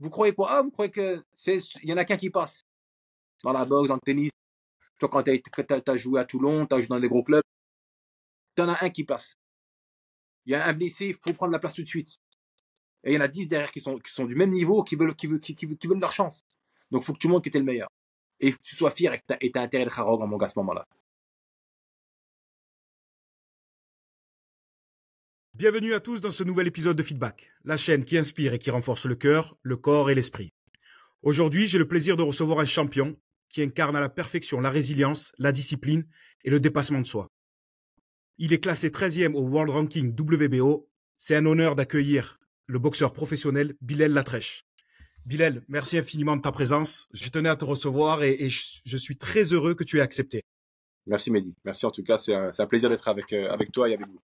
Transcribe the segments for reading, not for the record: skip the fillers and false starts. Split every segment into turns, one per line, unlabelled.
Vous croyez quoi? Ah, vous croyez que il y en a qu'un qui passe dans la boxe, dans le tennis. Toi, quand tu as joué à Toulon, tu as joué dans des gros clubs, tu en as un qui passe. Il y a un blessé, il faut prendre la place tout de suite. Et il y en a 10 derrière qui sont du même niveau, qui veulent leur chance. Donc, il faut que tu montres que tu es le meilleur. Et il faut que tu sois fier et que tu as intérêt d'être arrogant, mon gars, à ce moment-là.
Bienvenue à tous dans ce nouvel épisode de Feedback, la chaîne qui inspire et qui renforce le cœur, le corps et l'esprit. Aujourd'hui, j'ai le plaisir de recevoir un champion qui incarne à la perfection la résilience, la discipline et le dépassement de soi. Il est classé 13e au World Ranking WBO. C'est un honneur d'accueillir le boxeur professionnel Bilal Latrèche. Bilal, merci infiniment de ta présence. Je tenais à te recevoir et je suis très heureux que tu aies accepté.
Merci, Mehdi. Merci en tout cas. C'est un plaisir d'être avec toi et avec vous.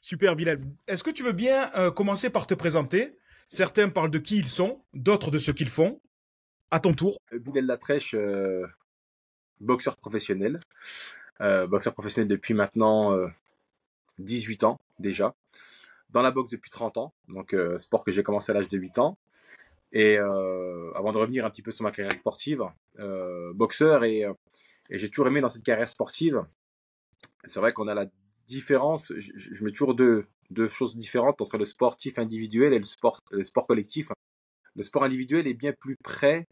Super, Bilal. Est-ce que tu veux bien commencer par te présenter? Certains parlent de qui ils sont, d'autres de ce qu'ils font. À ton tour.
Bilal Latrèche, boxeur professionnel. Boxeur professionnel depuis maintenant 18 ans déjà. Dans la boxe depuis 30 ans. Donc, sport que j'ai commencé à l'âge de 8 ans. Et avant de revenir un petit peu sur ma carrière sportive, boxeur et j'ai toujours aimé dans cette carrière sportive. C'est vrai qu'on a la différence, je mets toujours deux choses différentes entre le sportif individuel et le sport collectif. Le sport individuel est bien plus près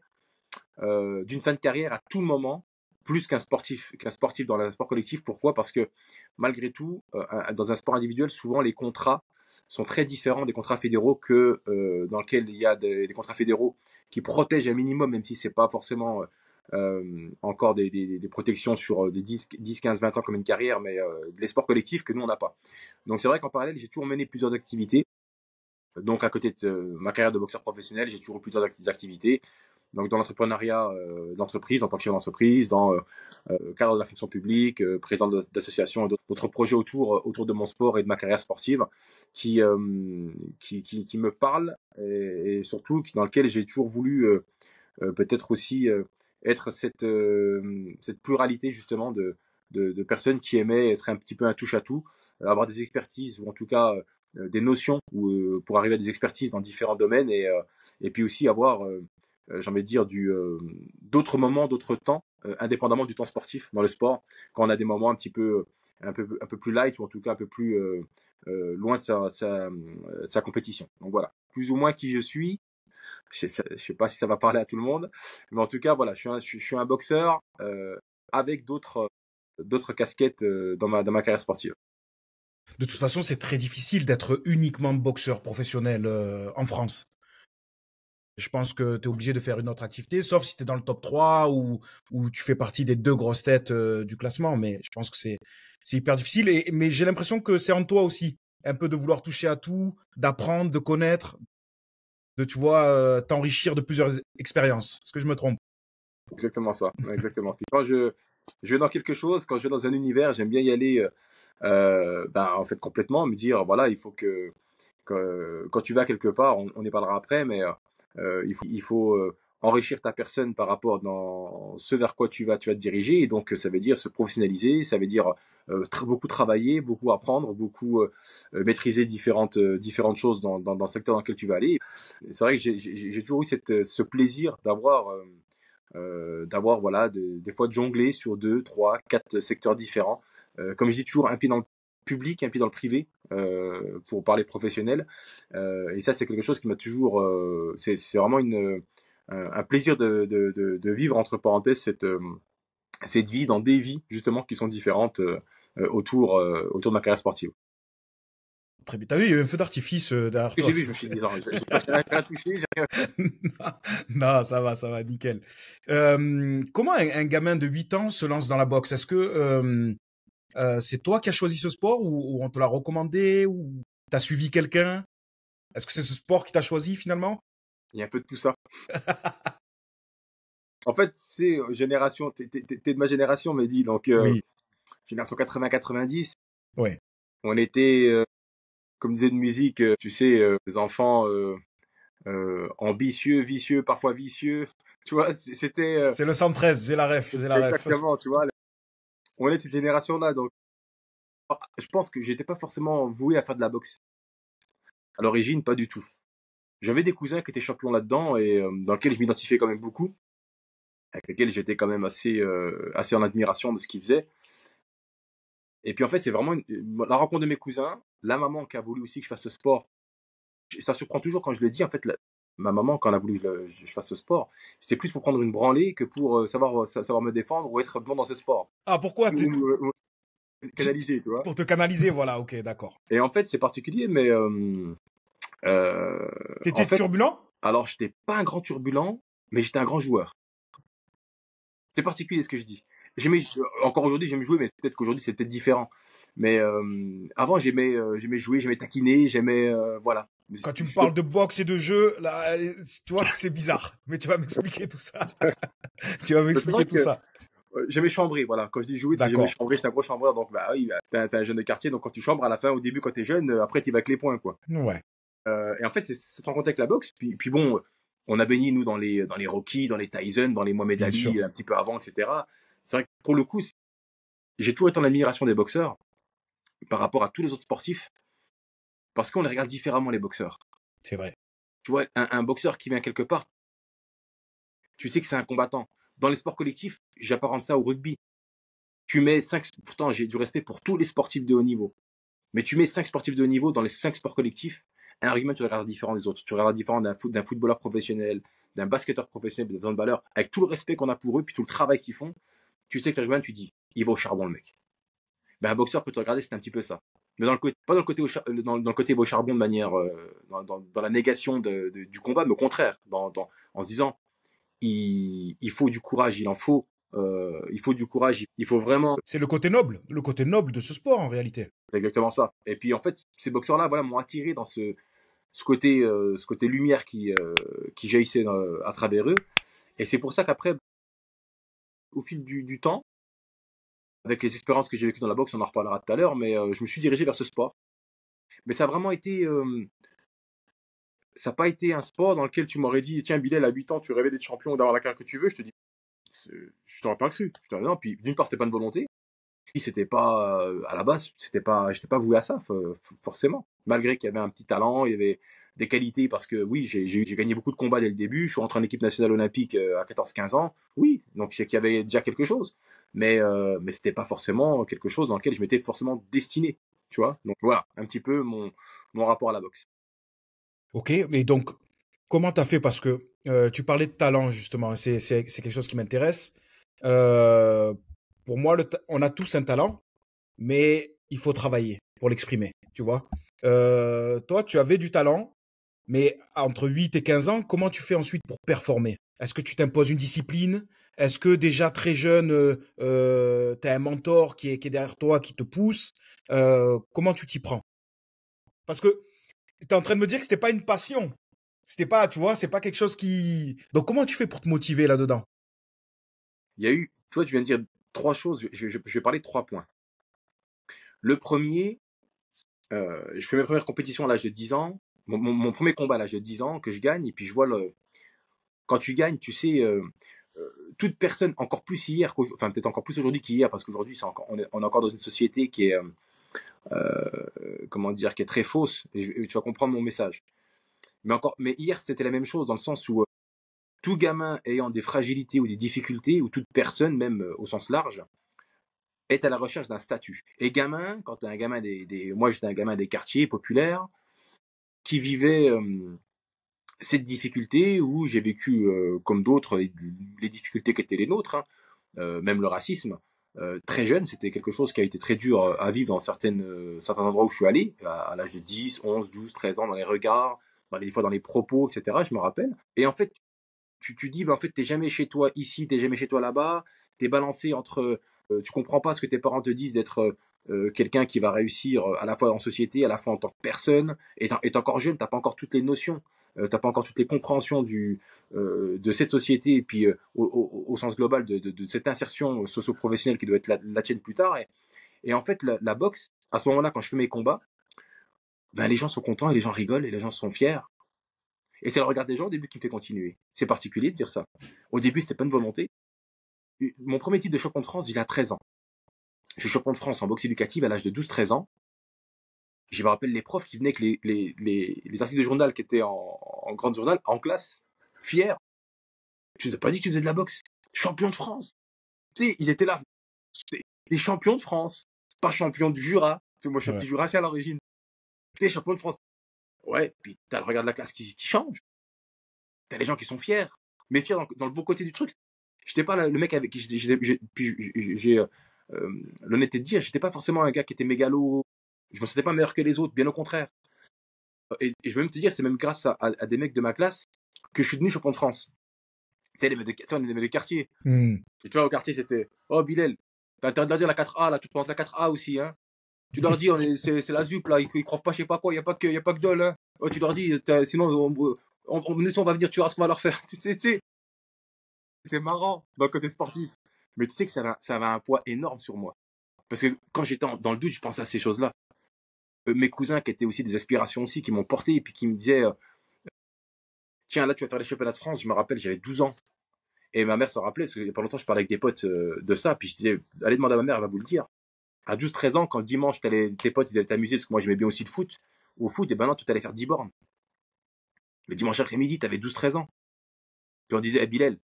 d'une fin de carrière à tout moment, plus qu'un sportif dans le sport collectif. Pourquoi? Parce que malgré tout, dans un sport individuel, souvent les contrats sont très différents des contrats fédéraux que dans lesquels il y a des contrats fédéraux qui protègent un minimum, même si c'est pas forcément encore des protections sur des 10, 15, 20 ans comme une carrière, mais les sports collectifs que nous on n'a pas. Donc c'est vrai qu'en parallèle, j'ai toujours mené plusieurs activités. Donc à côté de ma carrière de boxeur professionnel, j'ai toujours eu plusieurs activités. Donc dans l'entrepreneuriat d'entreprise, en tant que chef d'entreprise, dans le cadre de la fonction publique, président d'associations et d'autres projets autour de mon sport et de ma carrière sportive qui me parlent et surtout dans lequel j'ai toujours voulu peut-être aussi être cette pluralité justement de personnes qui aimaient être un petit peu un touche-à-tout, avoir des expertises ou en tout cas des notions pour arriver à des expertises dans différents domaines et puis aussi avoir j'ai envie de dire d'autres moments, d'autres temps, indépendamment du temps sportif dans le sport, quand on a des moments un peu plus light ou en tout cas un peu plus loin de sa compétition. Donc voilà, plus ou moins qui je suis. Je sais pas si ça va parler à tout le monde, mais en tout cas voilà, je suis un boxeur avec d'autres casquettes dans ma carrière sportive.
De toute façon, c'est très difficile d'être uniquement boxeur professionnel en France. Je pense que tu es obligé de faire une autre activité, sauf si tu es dans le top 3 ou tu fais partie des deux grosses têtes du classement. Mais je pense que c'est hyper difficile. Mais j'ai l'impression que c'est en toi aussi, un peu de vouloir toucher à tout, d'apprendre, de connaître, de, tu vois, t'enrichir de plusieurs expériences. Est-ce que je me trompe?
Exactement ça, exactement. Puis quand je vais dans quelque chose, quand je vais dans un univers, j'aime bien y aller en fait complètement, me dire voilà, il faut que quand tu vas quelque part, on y parlera après, mais il faut enrichir ta personne par rapport dans ce vers quoi tu vas te diriger. Et donc, ça veut dire se professionnaliser, ça veut dire beaucoup travailler, beaucoup apprendre, beaucoup maîtriser différentes choses dans le secteur dans lequel tu vas aller. C'est vrai que j'ai toujours eu ce plaisir d'avoir voilà des fois de jongler sur 2, 3, 4 secteurs différents. Comme je dis toujours, un pied dans le public, un pied dans le privé, pour parler professionnel. Et ça, c'est quelque chose qui m'a toujours... c'est vraiment un plaisir de vivre, entre parenthèses, cette vie dans des vies, justement, qui sont différentes autour de ma carrière sportive.
Très bien. T'as vu, il y a eu un feu d'artifice derrière toi.
J'ai vu, je me suis dit, non, j'ai rien touché, j'ai rien...
Non, ça va, nickel. Comment un gamin de 8 ans se lance dans la boxe? Est-ce que c'est toi qui as choisi ce sport ou on te l'a recommandé ou t'as suivi quelqu'un? Est-ce que c'est ce sport qui t'a choisi finalement?
Il y a un peu de tout ça. En fait, c'est génération, t'es de ma génération, Mehdi, donc
Oui,
génération 80-90.
ouais.
On était, comme disait de musique, tu sais, des enfants ambitieux, vicieux, parfois vicieux. Tu vois, c'était
C'est le 113, j'ai la ref, j'ai la ref.
exactement, tu vois. On est de cette génération-là, donc je pense que j'étais pas forcément voué à faire de la boxe. À l'origine, pas du tout. j'avais des cousins qui étaient champions là-dedans et dans lesquels je m'identifiais quand même beaucoup, avec lesquels j'étais quand même assez en admiration de ce qu'ils faisaient. Et puis en fait, c'est vraiment la rencontre de mes cousins, la maman qui a voulu aussi que je fasse ce sport. Ça surprend toujours quand je le dis, en fait, ma maman, quand elle a voulu que je fasse ce sport, c'était plus pour prendre une branlée que pour savoir me défendre ou être bon dans ce sport.
Ah, pourquoi
Ou canaliser, tu vois.
Pour te canaliser, voilà, ok, d'accord.
Et en fait, c'est particulier, mais en
T'étais
fait,
turbulent?
alors j'étais pas un grand turbulent, mais j'étais un grand joueur. C'est particulier ce que je dis. Encore aujourd'hui, j'aime jouer, mais peut-être qu'aujourd'hui c'est peut-être différent. Mais avant, j'aimais jouer, j'aimais taquiner, voilà.
Quand tu me parles de boxe et de jeu, là, tu vois, c'est bizarre. Mais tu vas m'expliquer tout ça. Tu vas
C'est
m'expliquer
vrai
tout
que
ça.
j'aimais chambrer, voilà. Quand je dis jouer, c'est j'aimais
D'accord.
chambrer, j'étais un gros chambreur, donc bah oui, bah, t'es un jeune de quartier, donc quand tu chambres à la fin, au début, quand t'es jeune, après t'y vas avec les points, quoi.
Ouais,
Et en fait, c'est cette rencontre avec la boxe. Puis bon, on a baigné nous dans les Rocky, dans les Tyson, dans les Mohamed
bien sûr.
Ali, un petit peu avant, etc. C'est vrai que pour le coup, j'ai toujours été en admiration des boxeurs par rapport à tous les autres sportifs, parce qu'on les regarde différemment les boxeurs.
C'est vrai.
Tu vois, un boxeur qui vient quelque part, tu sais que c'est un combattant. Dans les sports collectifs, j'apparente ça au rugby. Tu mets cinq, pourtant j'ai du respect pour tous les sportifs de haut niveau, mais tu mets 5 sportifs de haut niveau dans les 5 sports collectifs, un argument, tu regardes différent des autres. Tu regardes différent d'un footballeur professionnel, d'un basketteur professionnel, d'un handballeur, avec tout le respect qu'on a pour eux, puis tout le travail qu'ils font. Tu sais que l'argument, tu dis, il va au charbon, le mec. Ben, un boxeur peut te regarder, c'est un petit peu ça. Mais pas dans le côté, dans le côté au charbon de manière, dans la négation du combat, mais au contraire, en se disant, il faut du courage, il en faut. Il faut du courage, il faut vraiment.
C'est le côté noble de ce sport en réalité.
C'est exactement ça. Et puis en fait, ces boxeurs-là, voilà, m'ont attiré dans ce côté lumière qui jaillissait à travers eux. Et c'est pour ça qu'après, au fil du temps, avec les expériences que j'ai vécues dans la boxe, on en reparlera tout à l'heure, mais je me suis dirigé vers ce sport. Mais ça a vraiment été, ça n'a pas été un sport dans lequel tu m'aurais dit, tiens, Bilal, à 8 ans, tu rêvais d'être champion ou d'avoir la carrière que tu veux. Je te dis, je t'aurais pas cru. Je te dis, non, puis d'une part, c'était pas une volonté. Puis c'était pas, à la base, j'étais pas voué à ça, forcément. Malgré qu'il y avait un petit talent, il y avait des qualités, parce que oui, j'ai gagné beaucoup de combats dès le début. Je suis rentré en équipe nationale olympique à 14-15 ans. Oui, donc c'est qu'il y avait déjà quelque chose. Mais c'était pas forcément quelque chose dans lequel je m'étais forcément destiné. Tu vois. Donc voilà, un petit peu mon rapport à la boxe.
Ok, mais donc, comment t'as fait? Parce que tu parlais de talent, justement. C'est quelque chose qui m'intéresse. Euh, pour moi, on a tous un talent, mais il faut travailler pour l'exprimer, tu vois. Toi, tu avais du talent, mais entre 8 et 15 ans, comment tu fais ensuite pour performer? Est-ce que tu t'imposes une discipline? Est-ce que déjà très jeune, tu as un mentor qui est derrière toi, qui te pousse? Comment tu t'y prends? Parce que tu es en train de me dire que c'était pas une passion. C'était pas, tu vois, c'est pas quelque chose qui. Donc comment tu fais pour te motiver là-dedans?
Il y a eu, toi, tu viens de dire 3 choses. Je vais parler de 3 points. Le premier, je fais mes premières compétitions à l'âge de 10 ans. Mon premier combat à l'âge de 10 ans que je gagne, et puis je vois quand tu gagnes, tu sais, toute personne, encore plus hier, enfin peut-être encore plus aujourd'hui qu'hier, parce qu'aujourd'hui on est encore dans une société qui est, comment dire, qui est très fausse, et tu vas comprendre mon message. Mais hier c'était la même chose, dans le sens où tout gamin ayant des fragilités ou des difficultés, ou toute personne, même au sens large, est à la recherche d'un statut. Et gamin, quand tu es un gamin moi j'étais un gamin des quartiers populaires, qui vivait cette difficulté, où j'ai vécu, comme d'autres, les difficultés qui étaient les nôtres, hein, même le racisme. Très jeune, c'était quelque chose qui a été très dur à vivre dans certains endroits où je suis allé, à l'âge de 10, 11, 12, 13 ans, dans les regards, des fois dans les propos, etc. Je me rappelle. Et en fait, tu dis, en fait, t'es jamais chez toi ici, t'es jamais chez toi là-bas, t'es balancé entre, tu comprends pas ce que tes parents te disent d'être quelqu'un qui va réussir à la fois en société, à la fois en tant que personne, et t'es encore jeune, t'as pas encore toutes les notions, t'as pas encore toutes les compréhensions de cette société, et puis au sens global de cette insertion socio-professionnelle qui doit être la tienne plus tard. Et en fait, la boxe, à ce moment-là, quand je fais mes combats, ben, les gens sont contents et les gens rigolent et les gens sont fiers. Et c'est le regard des gens au début qui me fait continuer. C'est particulier de dire ça. Au début, c'était pas une volonté. Mon premier titre de champion de France, il a 13 ans. Je suis champion de France en boxe éducative à l'âge de 12-13 ans. Je me rappelle les profs qui venaient avec les articles de journal qui étaient en grande journal, en classe, fier. Tu nous as pas dit que tu faisais de la boxe. Champion de France. Tu sais, ils étaient là. Des champions de France. Pas champions du Jura. Moi, je suis un petit Jurassien à l'origine. Des champions de France. Ouais, puis t'as le regard de la classe qui change. T'as les gens qui sont fiers. Mais fiers dans le bon côté du truc. J'étais pas le mec avec qui j'ai l'honnêteté de dire, j'étais pas forcément un gars qui était mégalo. Je me sentais pas meilleur que les autres, bien au contraire. Et je vais même te dire, c'est même grâce à des mecs de ma classe que je suis devenu champion de France. Tu sais, les mecs de quartier. Et tu vois, au quartier, c'était oh, Bilal, t'as intérêt de leur dire la 4A, là, tu te penses la 4A aussi, hein. Tu leur dis, c'est la ZUP, là, ils croient pas, je sais pas quoi, y a pas que Dole, hein. Oh, tu leur dis, sinon, on va venir, tu vois ce qu'on va leur faire. Tu sais, c'était marrant dans le côté sportif. Mais tu sais que ça avait un poids énorme sur moi. Parce que quand j'étais dans le doute, je pensais à ces choses-là. Mes cousins qui étaient aussi des aspirations aussi, qui m'ont porté et puis qui me disaient tiens, là, tu vas faire les championnats de France. Je me rappelle, j'avais 12 ans. Et ma mère s'en rappelait, parce qu'il y a pas longtemps, je parlais avec des potes de ça. Puis je disais, allez demander à ma mère, elle va vous le dire. À 12-13 ans, quand le dimanche, tes potes, ils allaient t'amuser, parce que moi, j'aimais bien aussi le foot. Au foot, et ben non, tu allais faire 10 bornes. Le dimanche après-midi, tu avais 12-13 ans. Puis on disait, hey, Bilal,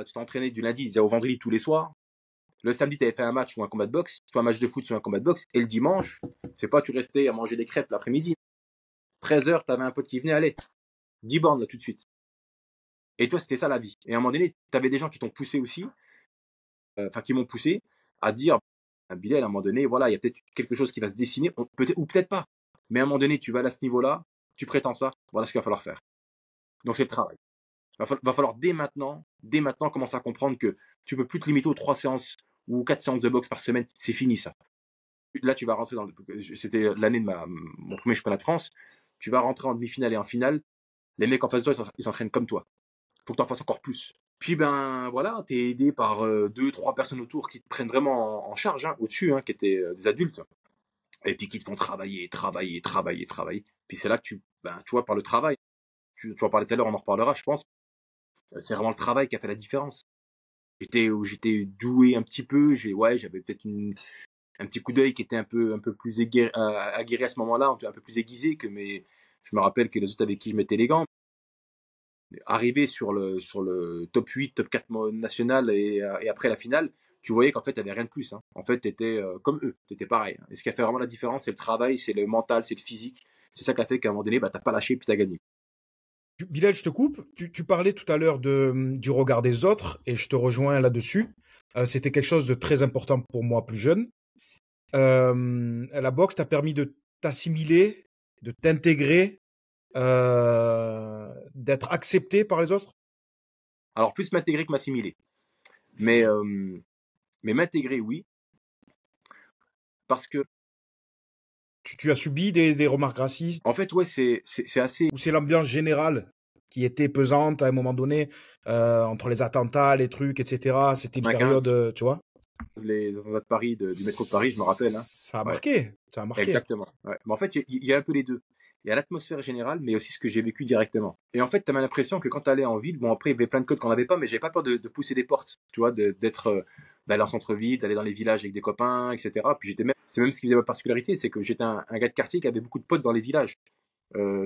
tu t'es entraîné du lundi au vendredi tous les soirs. Le samedi, tu avais fait un match ou un combat de boxe, soit un match de foot ou un combat de boxe. Et le dimanche, c'est pas tu restais à manger des crêpes l'après-midi. 13h, tu avais un pote qui venait, allez, 10 bornes là tout de suite. Et toi, c'était ça la vie. Et à un moment donné, tu avais des gens qui t'ont poussé aussi, qui m'ont poussé à dire, Bilal, à un moment donné, voilà, il y a peut-être quelque chose qui va se dessiner, peut-être ou peut-être pas. Mais à un moment donné, tu vas à ce niveau-là, tu prétends ça, voilà ce qu'il va falloir faire. Donc c'est le travail. Va falloir dès maintenant commencer à comprendre que tu peux plus te limiter aux 3 séances ou 4 séances de boxe par semaine. C'est fini ça. Là, tu vas rentrer c'était l'année de mon premier championnat de France. Tu vas rentrer en demi-finale et en finale. Les mecs en face de toi, ils s'entraînent comme toi. Faut que tu en fasses encore plus. Puis ben voilà, t'es aidé par 2-3 personnes autour qui te prennent vraiment en charge, hein, au-dessus, hein, qui étaient des adultes. Et puis qui te font travailler. Puis c'est là que tu vois, par le travail, tu en parlais tout à l'heure, on en reparlera, je pense. C'est vraiment le travail qui a fait la différence. J'étais doué un petit peu, j'avais peut-être un petit coup d'œil qui était un peu plus aguerri à ce moment-là, un peu plus aiguisé que je me rappelle que les autres avec qui je mettais les gants. Arrivé sur le top 8, top 4 national et après la finale, tu voyais qu'en fait, tu n'avais rien de plus. Hein. En fait, tu étais comme eux, tu étais pareil. Hein. Et ce qui a fait vraiment la différence, c'est le travail, c'est le mental, c'est le physique. C'est ça qui a fait qu'à un moment donné, tu n'as pas lâché et puis tu as gagné.
Bilal, je te coupe. Tu parlais tout à l'heure du regard des autres et je te rejoins là-dessus. C'était quelque chose de très important pour moi plus jeune. La boxe t'a permis de t'assimiler, de t'intégrer, d'être accepté par les autres?
Alors, plus m'intégrer que m'assimiler. Mais m'intégrer, oui. Parce que.
Tu as subi des remarques racistes?
En fait, ouais, c'est assez.
Ou c'est l'ambiance générale qui était pesante à un moment donné, entre les attentats, les trucs, etc. C'était une période, tu vois?
Les attentats de Paris, du métro de Paris, je me rappelle. Hein.
Ça a marqué. Ça a marqué.
Exactement. Ouais. Mais en fait, il y a un peu les deux. Il y a l'atmosphère générale, mais aussi ce que j'ai vécu directement. Et en fait, tu as l'impression que quand tu allais en ville, bon, après, il y avait plein de codes qu'on n'avait pas, mais j'avais pas peur de pousser des portes, tu vois, d'aller en centre-ville, d'aller dans les villages avec des copains, etc. Puis c'est même ce qui faisait ma particularité, c'est que j'étais un gars de quartier qui avait beaucoup de potes dans les villages.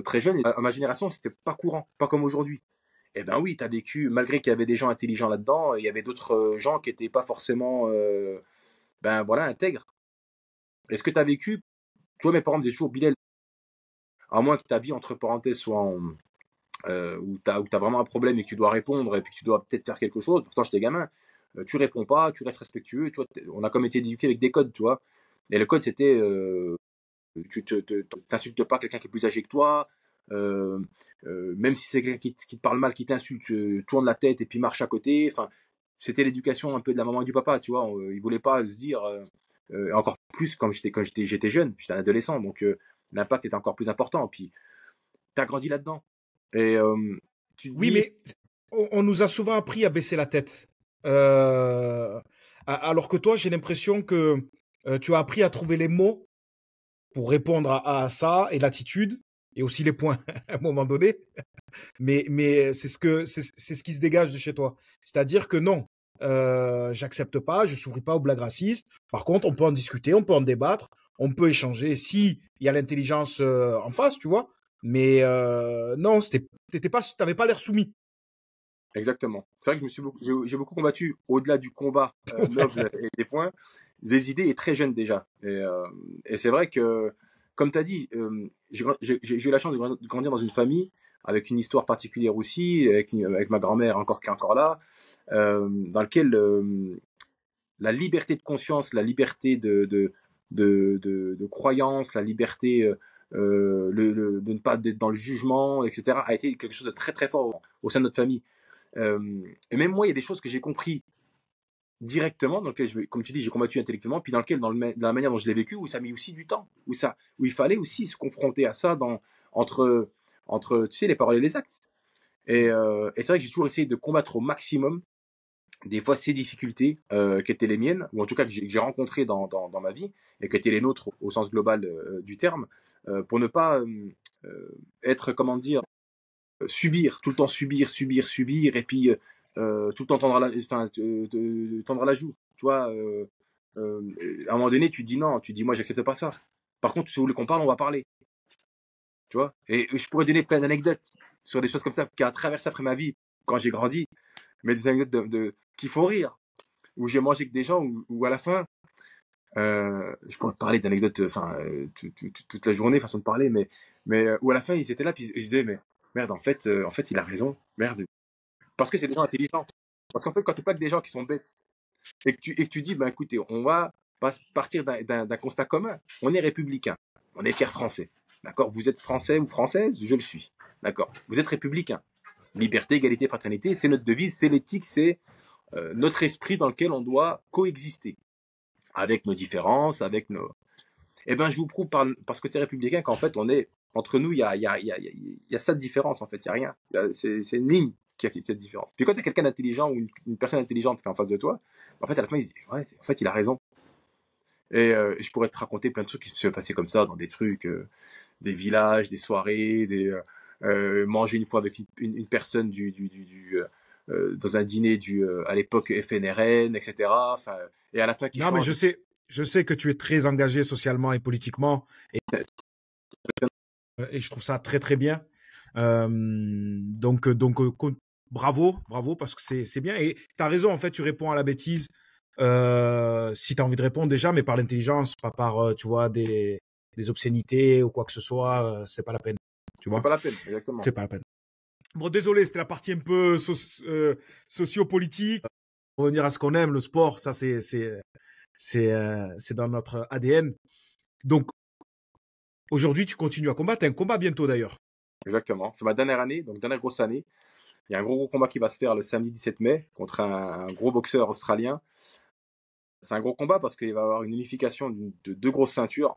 Très jeune, et à ma génération, c'était pas courant, pas comme aujourd'hui. Eh ben oui, tu as vécu, malgré qu'il y avait des gens intelligents là-dedans, il y avait d'autres gens qui étaient pas forcément, intègres. Est-ce que tu as vécu, toi, mes parents me disaient toujours, Bilal, à moins que ta vie, entre parenthèses, soit où tu as vraiment un problème et que tu dois répondre et puis que tu dois peut-être faire quelque chose, pourtant j'étais gamin, tu réponds pas, tu restes respectueux, tu vois, on a comme été éduqué avec des codes, tu vois. Et le code, c'était, tu t'insultes pas quelqu'un qui est plus âgé que toi, même si c'est quelqu'un qui te parle mal, qui t'insulte, tourne la tête et puis marche à côté, enfin, c'était l'éducation un peu de la maman et du papa, tu vois, ils voulaient pas se dire, encore plus quand j'étais jeune, j'étais un adolescent, donc l'impact était encore plus important, puis t'as grandi là-dedans. Et tu te
Oui,
dis...
mais on nous a souvent appris à baisser la tête. Alors que toi, j'ai l'impression que tu as appris à trouver les mots pour répondre à ça et l'attitude et aussi les points à un moment donné. Mais c'est ce qui se dégage de chez toi. C'est-à-dire que non, j'accepte pas, je souris pas aux blagues racistes. Par contre, on peut en discuter, on peut en débattre, on peut échanger si il y a l'intelligence en face, tu vois. Mais non, t'avais pas l'air soumis.
Exactement. C'est vrai que j'ai beaucoup combattu au-delà du combat noble et des points, des idées et très jeune déjà. Et c'est vrai que, comme tu as dit, j'ai eu la chance de grandir dans une famille avec une histoire particulière aussi, avec ma grand-mère encore qui est encore là, dans lequel la liberté de conscience, la liberté de croyance, la liberté de ne pas être dans le jugement, etc., a été quelque chose de très très fort au sein de notre famille. Et même moi, il y a des choses que j'ai compris directement, dans lesquelles, comme tu dis, j'ai combattu intellectuellement, puis dans lequel, dans la manière dont je l'ai vécu, où ça a mis aussi du temps, où il fallait aussi se confronter à ça entre, tu sais, les paroles et les actes. Et c'est vrai que j'ai toujours essayé de combattre au maximum des fois ces difficultés qui étaient les miennes, ou en tout cas que j'ai rencontrées dans ma vie, et qui étaient les nôtres au sens global du terme, pour ne pas être, comment dire, subir, tout le temps subir, et puis tout le temps tendre la joue. Tu vois, à un moment donné, tu dis non, tu dis moi, j'accepte pas ça. Par contre, si vous voulez qu'on parle, on va parler. Tu vois, et je pourrais donner plein d'anecdotes sur des choses comme ça qui ont traversé après ma vie quand j'ai grandi, mais des anecdotes qui font rire, où j'ai mangé avec des gens, où à la fin, je pourrais te parler d'anecdotes, enfin, toute la journée, façon de parler, mais où à la fin, ils étaient là, puis ils disaient, mais merde, en fait, il a raison, merde. Parce que c'est des gens intelligents. Parce qu'en fait, quand tu pas que des gens qui sont bêtes, et que tu dis, ben écoutez, on va partir d'un constat commun. On est républicain, on est fier français. D'accord. Vous êtes français ou française, je le suis. D'accord. Vous êtes républicain. Liberté, égalité, fraternité, c'est notre devise, c'est l'éthique, c'est notre esprit dans lequel on doit coexister avec nos différences, avec nos. Eh ben, je vous prouve parce que tu es républicain qu'en fait, on est entre nous, il y a ça de différence en fait, il y a rien. C'est une ligne qui a cette différence. Puis quand tu as quelqu'un d'intelligent ou une personne intelligente qui est en face de toi, en fait, à la fin, il dit, ouais, en fait, il a raison. Et je pourrais te raconter plein de trucs qui se sont passés comme ça dans des trucs, des villages, des soirées, manger une fois avec une personne dans un dîner à l'époque FNRN, etc. Enfin, et à la fin qui
Non, mais
change.
je sais que tu es très engagé socialement et politiquement, et je trouve ça très très bien. Bravo, bravo, parce que c'est bien. Et tu as raison, en fait, tu réponds à la bêtise si tu as envie de répondre déjà, mais par l'intelligence, pas par, tu vois, des obscénités ou quoi que ce soit, c'est pas la peine. Tu
C'est
vois,
pas la peine, exactement.
c'est pas la peine. Bon, désolé, c'était la partie un peu sociopolitique. Pour revenir à ce qu'on aime, le sport, ça c'est dans notre ADN. Donc, aujourd'hui, tu continues à combattre. Tu as un combat bientôt d'ailleurs.
Exactement. C'est ma dernière année, donc dernière grosse année. Il y a un gros combat qui va se faire le samedi 17 mai contre un gros boxeur australien. C'est un gros combat parce qu'il va y avoir une unification de deux grosses ceintures.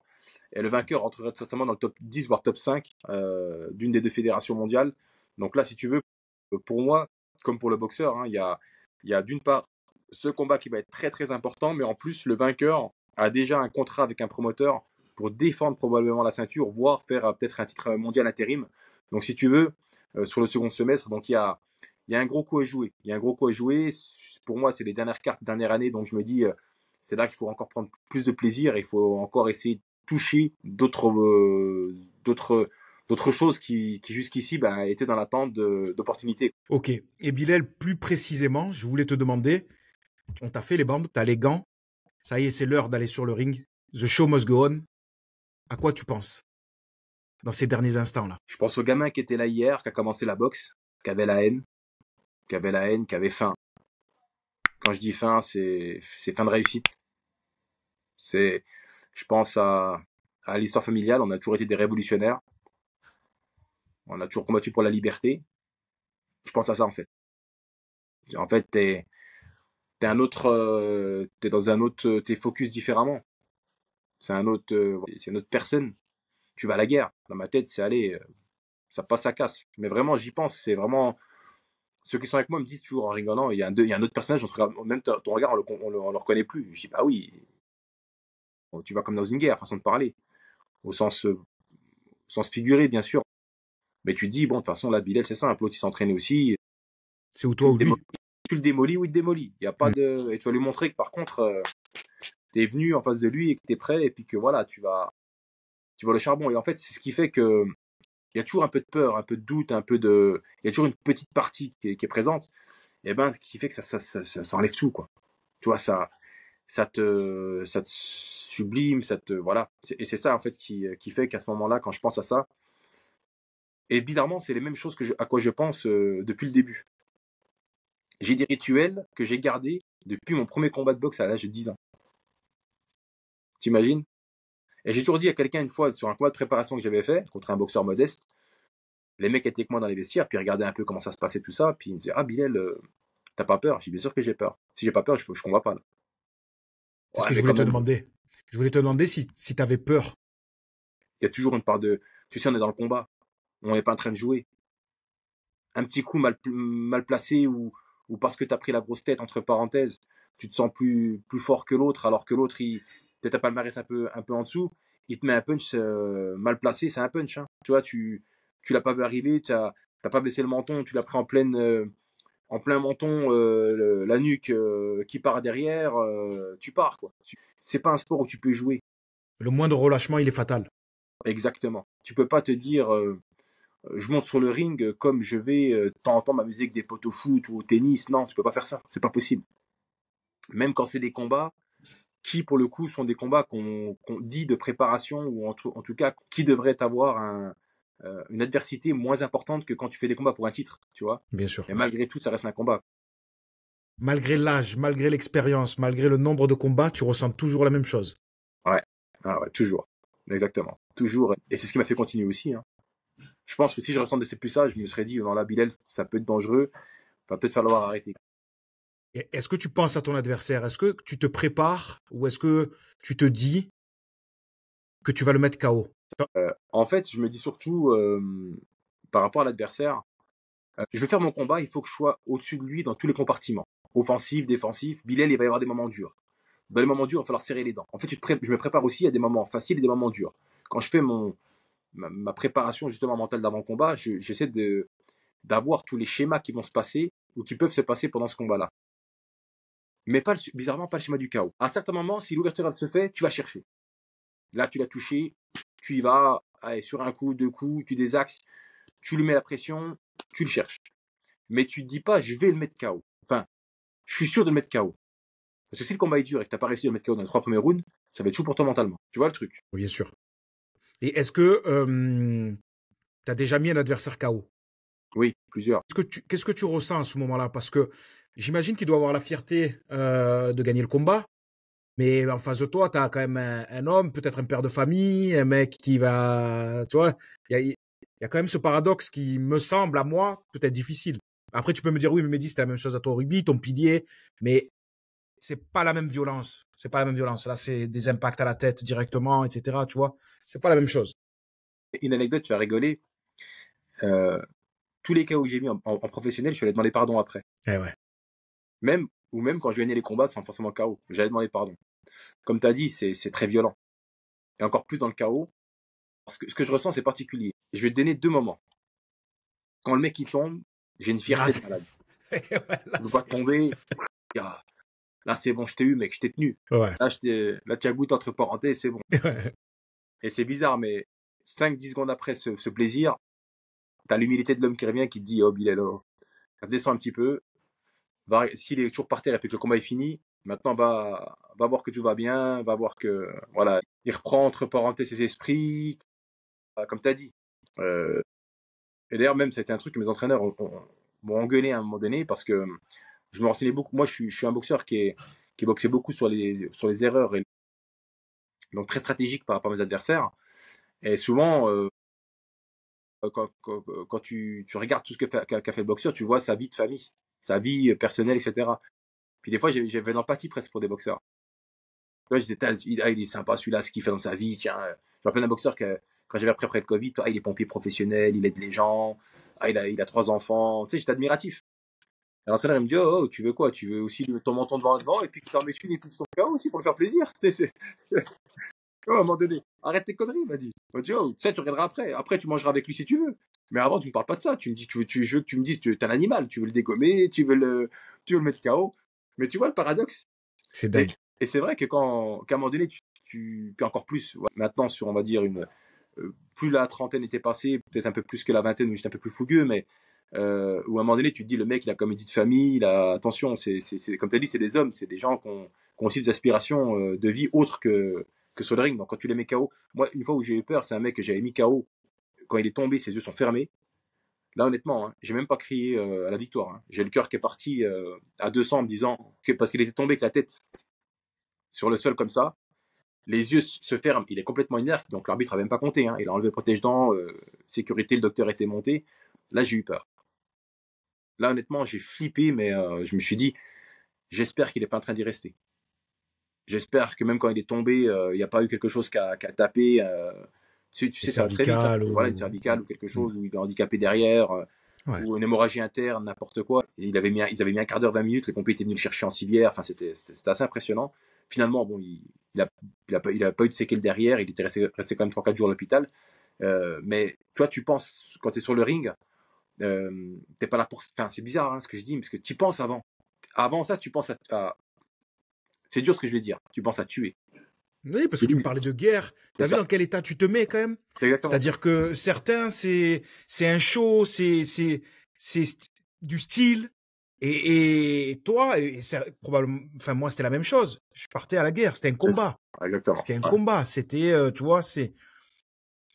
Et le vainqueur entrerait certainement dans le top 10, voire top 5 d'une des deux fédérations mondiales. Donc là, si tu veux, pour moi, comme pour le boxeur, hein, il y a d'une part ce combat qui va être très très important, mais en plus, le vainqueur a déjà un contrat avec un promoteur pour défendre probablement la ceinture, voire faire peut-être un titre mondial intérim. Donc si tu veux, sur le second semestre, donc il y a un gros coup à jouer. Il y a un gros coup à jouer. Pour moi, c'est les dernières cartes, dernière année, donc je me dis, c'est là qu'il faut encore prendre plus de plaisir. Il faut encore essayer de toucher d'autres choses qui jusqu'ici étaient dans l'attente d'opportunités.
Ok. Et Bilal, plus précisément, je voulais te demander, on t'a fait les bandes, t'as les gants, ça y est, c'est l'heure d'aller sur le ring. The show must go on. À quoi tu penses dans ces derniers instants-là?
Je pense au gamin qui était là hier, qui a commencé la boxe, qui avait la haine, qui avait faim. Quand je dis faim, c'est fin de réussite. C'est, je pense à l'histoire familiale. On a toujours été des révolutionnaires. On a toujours combattu pour la liberté. Je pense à ça en fait. En fait, t'es dans un autre, t'es focus différemment. C'est une autre personne. Tu vas à la guerre. Dans ma tête, c'est aller, ça passe, ça casse. Mais vraiment, j'y pense. C'est vraiment, ceux qui sont avec moi me disent toujours en rigolant, il y a un autre personnage, même ton regard, on le reconnaît plus. Je dis, bah oui, tu vas comme dans une guerre, façon de parler. Au sens figuré, bien sûr. Mais tu te dis, bon, de toute façon, là, Bilal, c'est simple, l'autre, il s'entraîne aussi.
C'est ou
Tu
toi
le
ou lui.
démolis, tu le démolis ou il te démolit. Il y a pas de, et tu vas lui montrer que par contre, t'es venu en face de lui et que t'es prêt et puis que voilà, tu vas le charbon. Et en fait, c'est ce qui fait que il y a toujours un peu de peur, un peu de doute, il y a toujours une petite partie qui est présente, et ben, qui fait que ça enlève tout, quoi. Tu vois, ça te sublime, voilà. Et c'est ça, en fait, qui fait qu'à ce moment-là, quand je pense à ça, et bizarrement, c'est les mêmes choses à quoi je pense depuis le début. J'ai des rituels que j'ai gardés depuis mon premier combat de boxe à l'âge de 10 ans. T'imagines? Et j'ai toujours dit à quelqu'un une fois, sur un combat de préparation que j'avais fait, contre un boxeur modeste, les mecs étaient avec moi dans les vestiaires, puis ils regardaient un peu comment ça se passait, tout ça, puis ils me disaient, ah Bilal, t'as pas peur? J'ai dit, bien sûr que j'ai peur. Si j'ai pas peur, je combats pas, là.
C'est ce
Ouais,
que je
mais
voulais
quand
te
même,
demander. Je voulais te demander si tu avais peur.
il y a toujours une part de, tu sais, on est dans le combat, on n'est pas en train de jouer. Un petit coup mal placé, ou parce que tu as pris la grosse tête, entre parenthèses, tu te sens plus fort que l'autre, alors que l'autre, peut-être un palmarès un peu en dessous, il te met un punch mal placé, c'est un punch. Hein. Tu vois, tu l'as pas vu arriver, t'as pas baissé le menton, tu l'as pris en plein menton, la nuque qui part derrière, tu pars, quoi. C'est pas un sport où tu peux jouer.
Le moindre relâchement, il est fatal.
Exactement. Tu peux pas te dire, je monte sur le ring comme je vais de temps en temps m'amuser avec des potes au foot ou au tennis. Non, tu peux pas faire ça. C'est pas possible. Même quand c'est des combats qui, pour le coup, sont des combats qu'on dit de préparation, ou en tout cas qui devraient avoir une adversité moins importante que quand tu fais des combats pour un titre, tu vois.
Bien sûr.
Mais malgré tout, ça reste un combat.
Malgré l'âge, malgré l'expérience, malgré le nombre de combats, tu ressens toujours la même chose.
Ouais, ah ouais, toujours. Exactement. Toujours. Et c'est ce qui m'a fait continuer aussi. Hein. Je pense que si je ressentais plus ça, je me serais dit, dans la Bilal, ça peut être dangereux. Va peut-être falloir arrêter.
Et est-ce que tu penses à ton adversaire? Est-ce que tu te prépares ou est-ce que tu te dis que tu vas le mettre KO?
En fait, je me dis surtout, par rapport à l'adversaire, je vais faire mon combat, il faut que je sois au-dessus de lui dans tous les compartiments. Offensif, défensif. Bilal, il va y avoir des moments durs. Dans les moments durs, il va falloir serrer les dents. En fait, je me prépare aussi à des moments faciles et des moments durs. Quand je fais ma préparation justement mentale d'avant-combat, j'essaie d'avoir tous les schémas qui vont se passer ou qui peuvent se passer pendant ce combat-là. Mais bizarrement, pas le schéma du chaos. À un certain moment, si l'ouverture elle se fait, tu vas chercher. Là, tu l'as touché, tu y vas, allez, sur un coup, deux coups, tu désaxes, tu lui mets la pression, tu le cherches. Mais tu te dis pas, je vais le mettre KO. Enfin, je suis sûr de le mettre KO. Parce que si le combat est dur et que tu n'as pas réussi à le mettre KO dans les 3 premiers rounds, ça va être chaud pour toi mentalement. Tu vois le truc?
Bien sûr. Et est-ce que tu as déjà mis un adversaire KO?
Oui, plusieurs.
Qu'est-ce que tu ressens à ce moment-là? Parce que j'imagine qu'il doit avoir la fierté de gagner le combat, mais en face de toi, tu as quand même un homme, peut-être un père de famille, un mec qui va... Tu vois, il y a quand même ce paradoxe qui me semble, à moi, peut-être difficile. Après, tu peux me dire, oui, mais Mehdi, c'était la même chose à toi au rugby, ton pilier, mais c'est pas la même violence. C'est pas la même violence. Là, c'est des impacts à la tête directement, etc. Tu vois, c'est pas la même chose.
Une anecdote, tu vas rigoler. Euh, tous les cas où j'ai mis en professionnel, je suis allé demander pardon après.
Eh ouais.
Même quand je gagnais les combats sans forcément KO, j'allais demander pardon. Comme tu as dit, c'est très violent. Et encore plus dans le KO, ce que je ressens, c'est particulier. Je vais te donner 2 moments. Quand le mec il tombe, j'ai une
Là,
fierté de malade.
ouais, là,
Je ne veux pas tomber. Ah, là, c'est bon, je t'ai eu, mec, je t'ai tenu.
ouais.
Là, tu as goûté entre parenthèses, c'est bon. Et c'est bizarre, mais 5-10 secondes après ce plaisir, tu as l'humilité de l'homme qui revient qui te dit, oh, Bilal, oh, redescends un petit peu. S'il est toujours par terre et puis que le combat est fini, maintenant va voir que tout va bien, va voir que, voilà, il reprend entre parenthèses ses esprits, comme tu as dit. Et d'ailleurs, même, ça a été un truc que mes entraîneurs m'ont engueulé à un moment donné parce que je me renseignais beaucoup. Moi, je suis un boxeur qui boxait beaucoup sur les erreurs, et donc très stratégique par rapport à mes adversaires. Et souvent, quand tu regardes tout ce qu'a fait le boxeur, tu vois sa vie de famille, sa vie personnelle, etc. Puis des fois, j'avais de l'empathie presque pour des boxeurs. Tu vois, je disais, il est sympa celui-là, ce qu'il fait dans sa vie. Tiens, je me rappelle d'un boxeur que, quand j'avais après le Covid, il est pompier professionnel, il aide les gens, il a 3 enfants. Tu sais, j'étais admiratif. Et l'entraîneur, il me dit, oh, oh, tu veux quoi? Tu veux aussi ton menton devant et puis que tu en mets une et puis son KO aussi pour le faire plaisir. Tu sais, à un moment donné, arrête tes conneries, il m'a dit. Il m'a dit, oh, tu sais, tu regarderas après. Après, tu mangeras avec lui si tu veux. Mais avant, tu me parles pas de ça. Tu me dis, je veux que tu me dises, tu es un animal, tu veux le dégommer, tu veux le mettre KO. Mais tu vois le paradoxe?
C'est
Et,
dingue.
et c'est vrai qu'à un moment donné, puis encore plus, maintenant, sur, on va dire, plus la trentaine était passée, peut-être un peu plus que la vingtaine où j'étais un peu plus fougueux, mais où à un moment donné, tu te dis, le mec, il a comme une vie de famille, attention, comme tu as dit, c'est des hommes, c'est des gens qui ont aussi des aspirations de vie autres que sur le ring. Donc quand tu les mets KO, moi, une fois où j'ai eu peur, c'est un mec que j'avais mis KO, quand il est tombé, ses yeux sont fermés. Là, honnêtement, hein, j'ai même pas crié à la victoire. Hein. J'ai le cœur qui est parti à 200 en me disant que parce qu'il était tombé avec la tête sur le sol comme ça, les yeux se ferment, il est complètement inerte, donc l'arbitre a même pas compté. Hein. Il a enlevé le protège-dents, sécurité, le docteur était monté. Là, j'ai eu peur. Là, honnêtement, j'ai flippé, mais je me suis dit, j'espère qu'il n'est pas en train d'y rester. J'espère que même quand il est tombé, il n'y a pas eu quelque chose qui a tapé. Tu sais, ça va très vite. Hein. Voilà, une cervicale ou quelque chose, où il est handicapé derrière, ou une hémorragie interne, n'importe quoi. Et ils avaient mis un quart d'heure, 20 minutes, les pompiers étaient venus le chercher en civière. Enfin, c'était assez impressionnant. Finalement, bon, il n'a pas eu de séquelles derrière, il était resté quand même 3-4 jours à l'hôpital. Mais toi, tu penses, quand tu es sur le ring, t'es pas là pour. Enfin, c'est bizarre hein, ce que je dis, parce que tu penses avant. Avant ça, tu penses à. C'est dur ce que je vais dire. Tu penses à tuer.
Oui, parce que tu me parlais de guerre. T'as vu dans quel état tu te mets quand même? C'est-à-dire que certains, c'est un show, c'est du style. Et toi, probablement, enfin moi c'était la même chose. Je partais à la guerre, c'était un combat.
Exactement.
C'était un combat. C'était, tu vois,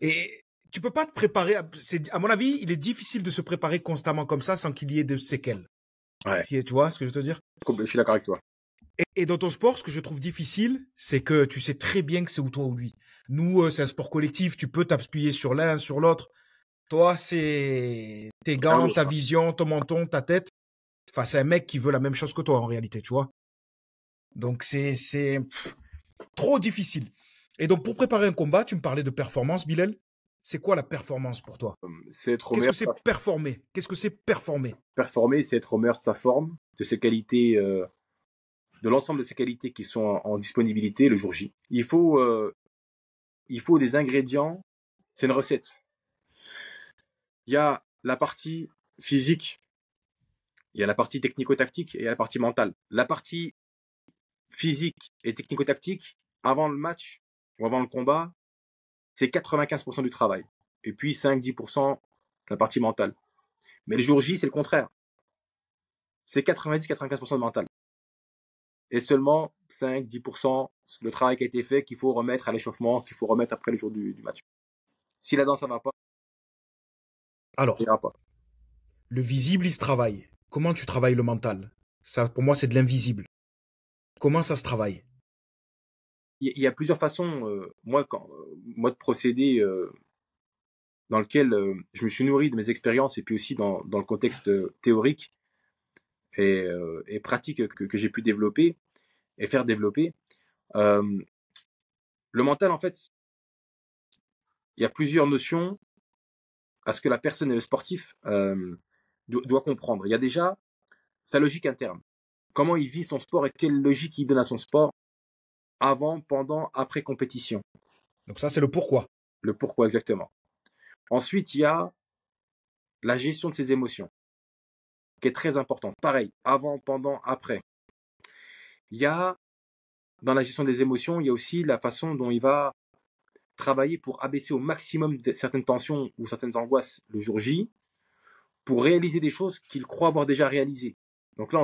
et tu peux pas te préparer. À mon avis, il est difficile de se préparer constamment comme ça sans qu'il y ait de séquelles.
Ouais.
Tu vois ce que je veux te dire?
Je suis d'accord avec toi.
Et dans ton sport, ce que je trouve difficile, c'est que tu sais très bien que c'est ou toi ou lui. Nous, c'est un sport collectif, tu peux t'appuyer sur l'un, sur l'autre. Toi, c'est tes gants, ta vision, ton menton, ta tête. Enfin, c'est un mec qui veut la même chose que toi, en réalité, tu vois. Donc, c'est trop difficile. Et donc, pour préparer un combat, tu me parlais de performance, Bilal. C'est quoi la performance pour toi?
C'est être au
Qu'est-ce
meilleur.
que c'est performer? Qu'est-ce que c'est performer?
Performer, c'est être au meilleur de sa forme, de ses qualités, de l'ensemble de ses qualités qui sont en disponibilité le jour J. Il faut des ingrédients. C'est une recette. Il y a la partie physique, il y a la partie technico-tactique et il y a la partie mentale. La partie physique et technico-tactique, avant le match ou avant le combat, c'est 95% du travail. Et puis 5-10% la partie mentale. Mais le jour J, c'est le contraire. C'est 90-95% de mental. Et seulement 5-10% le travail qui a été fait qu'il faut remettre à l'échauffement, qu'il faut remettre après le jour du match. Si là-dedans ça ne va pas,
Alors,
ça ira pas.
le visible, il se travaille. Comment tu travailles le mental? Ça, pour moi, c'est de l'invisible. Comment ça se travaille?
Il y a plusieurs façons, moi, de procéder dans lequel je me suis nourri de mes expériences et puis aussi dans le contexte théorique et pratique que j'ai pu développer et faire développer. Le mental, en fait, il y a plusieurs notions à ce que la personne et le sportif doit comprendre. Il y a déjà sa logique interne. Comment il vit son sport et quelle logique il donne à son sport avant, pendant, après compétition.
Donc ça, c'est le pourquoi.
Le pourquoi exactement. Ensuite, il y a la gestion de ses émotions, qui est très importante. Pareil, avant, pendant, après. Il y a, dans la gestion des émotions, il y a aussi la façon dont il va travailler pour abaisser au maximum certaines tensions ou certaines angoisses le jour J, pour réaliser des choses qu'il croit avoir déjà réalisées. Donc là,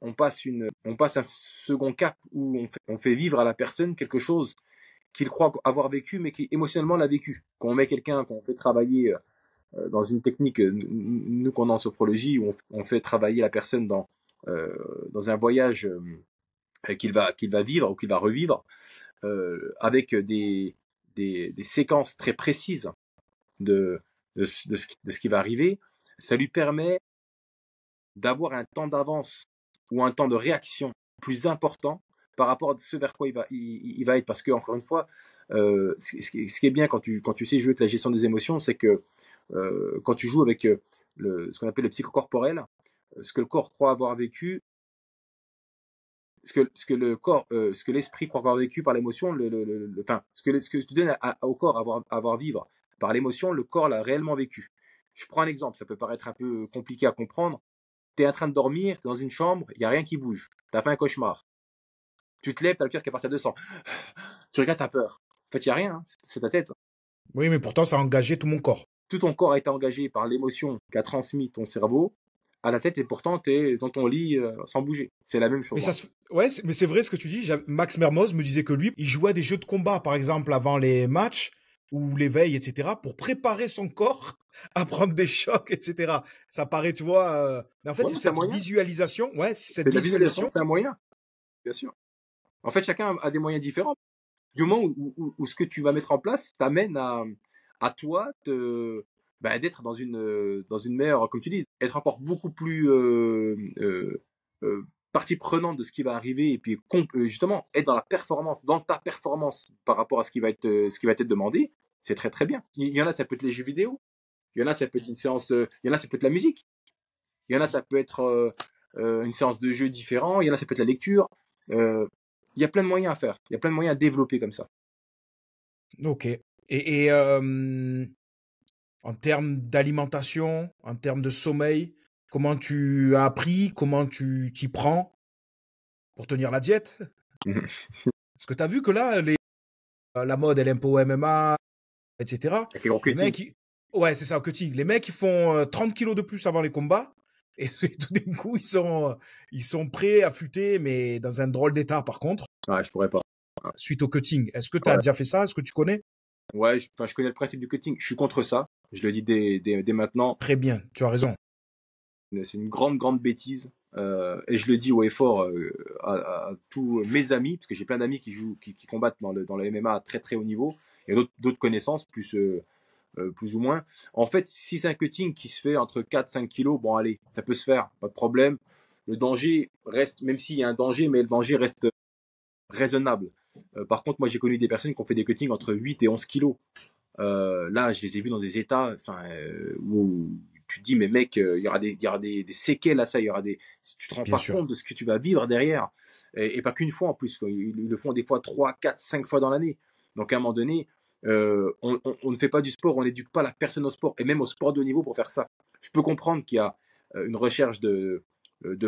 on passe un second cap où on fait vivre à la personne quelque chose qu'il croit avoir vécu, mais qui émotionnellement l'a vécu. Quand on met quelqu'un, qu'on fait travailler dans une technique, nous qu'on est en sophrologie, où on fait travailler la personne dans un voyage qu'il va vivre ou qu'il va revivre, avec des séquences très précises de ce qui va arriver, ça lui permet d'avoir un temps d'avance ou un temps de réaction plus important par rapport à ce vers quoi il va être. Parce que, encore une fois, ce qui est bien quand tu sais jouer avec la gestion des émotions, c'est que quand tu joues avec ce qu'on appelle le psychocorporel, ce que le corps croit avoir vécu, ce que l'esprit croit avoir vécu par l'émotion, enfin, ce que tu donnes au corps avoir vivre par l'émotion, le corps l'a réellement vécu. Je prends un exemple, ça peut paraître un peu compliqué à comprendre. Tu es en train de dormir, tu es dans une chambre, il n'y a rien qui bouge. Tu as fait un cauchemar. Tu te lèves, tu as le cœur qui est parti à 200. Tu regardes, tu as peur. En fait, il n'y a rien, hein. C'est ta tête.
Oui, mais pourtant, ça a engagé tout mon corps.
Tout ton corps a été engagé par l'émotion qu'a transmis ton cerveau à la tête et pourtant, tu es dans ton lit sans bouger. C'est la même
Mais
chose,
ça
hein.
se... Ouais, mais c'est vrai ce que tu dis. Max Mermoz me disait que lui, il jouait à des jeux de combat, par exemple, avant les matchs ou les veilles, etc., pour préparer son corps à prendre des chocs, etc. Ça paraît, tu vois. Mais en fait,
Ouais,
c'est
c'est un
cette
moyen.
visualisation. Ouais, c'est
C'est
cette
de la visualisation,
visualisation.
c'est un moyen, bien sûr. En fait, chacun a des moyens différents. Du moment où ce que tu vas mettre en place t'amène à toi d'être dans une meilleure, comme tu dis, être encore beaucoup plus partie prenante de ce qui va arriver et puis justement être dans la performance, dans ta performance par rapport à ce qui va être demandé, c'est très très bien. Il y en a, ça peut être les jeux vidéo, il y en a, ça peut être une séance, il y en a, ça peut être la musique, il y en a, ça peut être une séance de jeu différent, il y en a, ça peut être la lecture. Euh, il y a plein de moyens à faire, il y a plein de moyens à développer comme ça.
Ok. En termes d'alimentation, en termes de sommeil, comment tu as appris, comment tu t'y prends pour tenir la diète? Parce que tu as vu que là, la mode, elle est un peu au MMA, etc.
Avec les gros
Les
cutting.
mecs, ouais, c'est ça, au cutting. Les mecs, ils font 30 kilos de plus avant les combats. Et tout d'un coup, ils sont prêts, affûtés, mais dans un drôle d'état, par contre,
Ouais, je pourrais pas.
suite au cutting. Est-ce que tu as
Ouais,
déjà fait ça? Est-ce que tu connais?
ouais, enfin, je connais le principe du cutting. Je suis contre ça. Je le dis dès maintenant.
Très bien, tu as raison.
C'est une grande, grande bêtise. Et je le dis haut et fort à tous mes amis, parce que j'ai plein d'amis qui combattent dans le MMA à très, très haut niveau. Et d'autres connaissances, plus ou moins. En fait, si c'est un cutting qui se fait entre 4-5 kilos, bon, allez, ça peut se faire, pas de problème. Le danger reste, même s'il y a un danger, mais le danger reste raisonnable. Par contre, moi, j'ai connu des personnes qui ont fait des cuttings entre 8 et 11 kilos. Là, je les ai vus dans des états où tu te dis, mais mec, il y aura des séquelles à ça, il y aura tu te rends
Bien
pas
sûr.
compte de ce que tu vas vivre derrière. Et pas qu'une fois en plus, ils le font des fois 3, 4, 5 fois dans l'année. Donc à un moment donné, on ne fait pas du sport, on n'éduque pas la personne au sport, et même au sport de haut niveau pour faire ça. Je peux comprendre qu'il y a une recherche de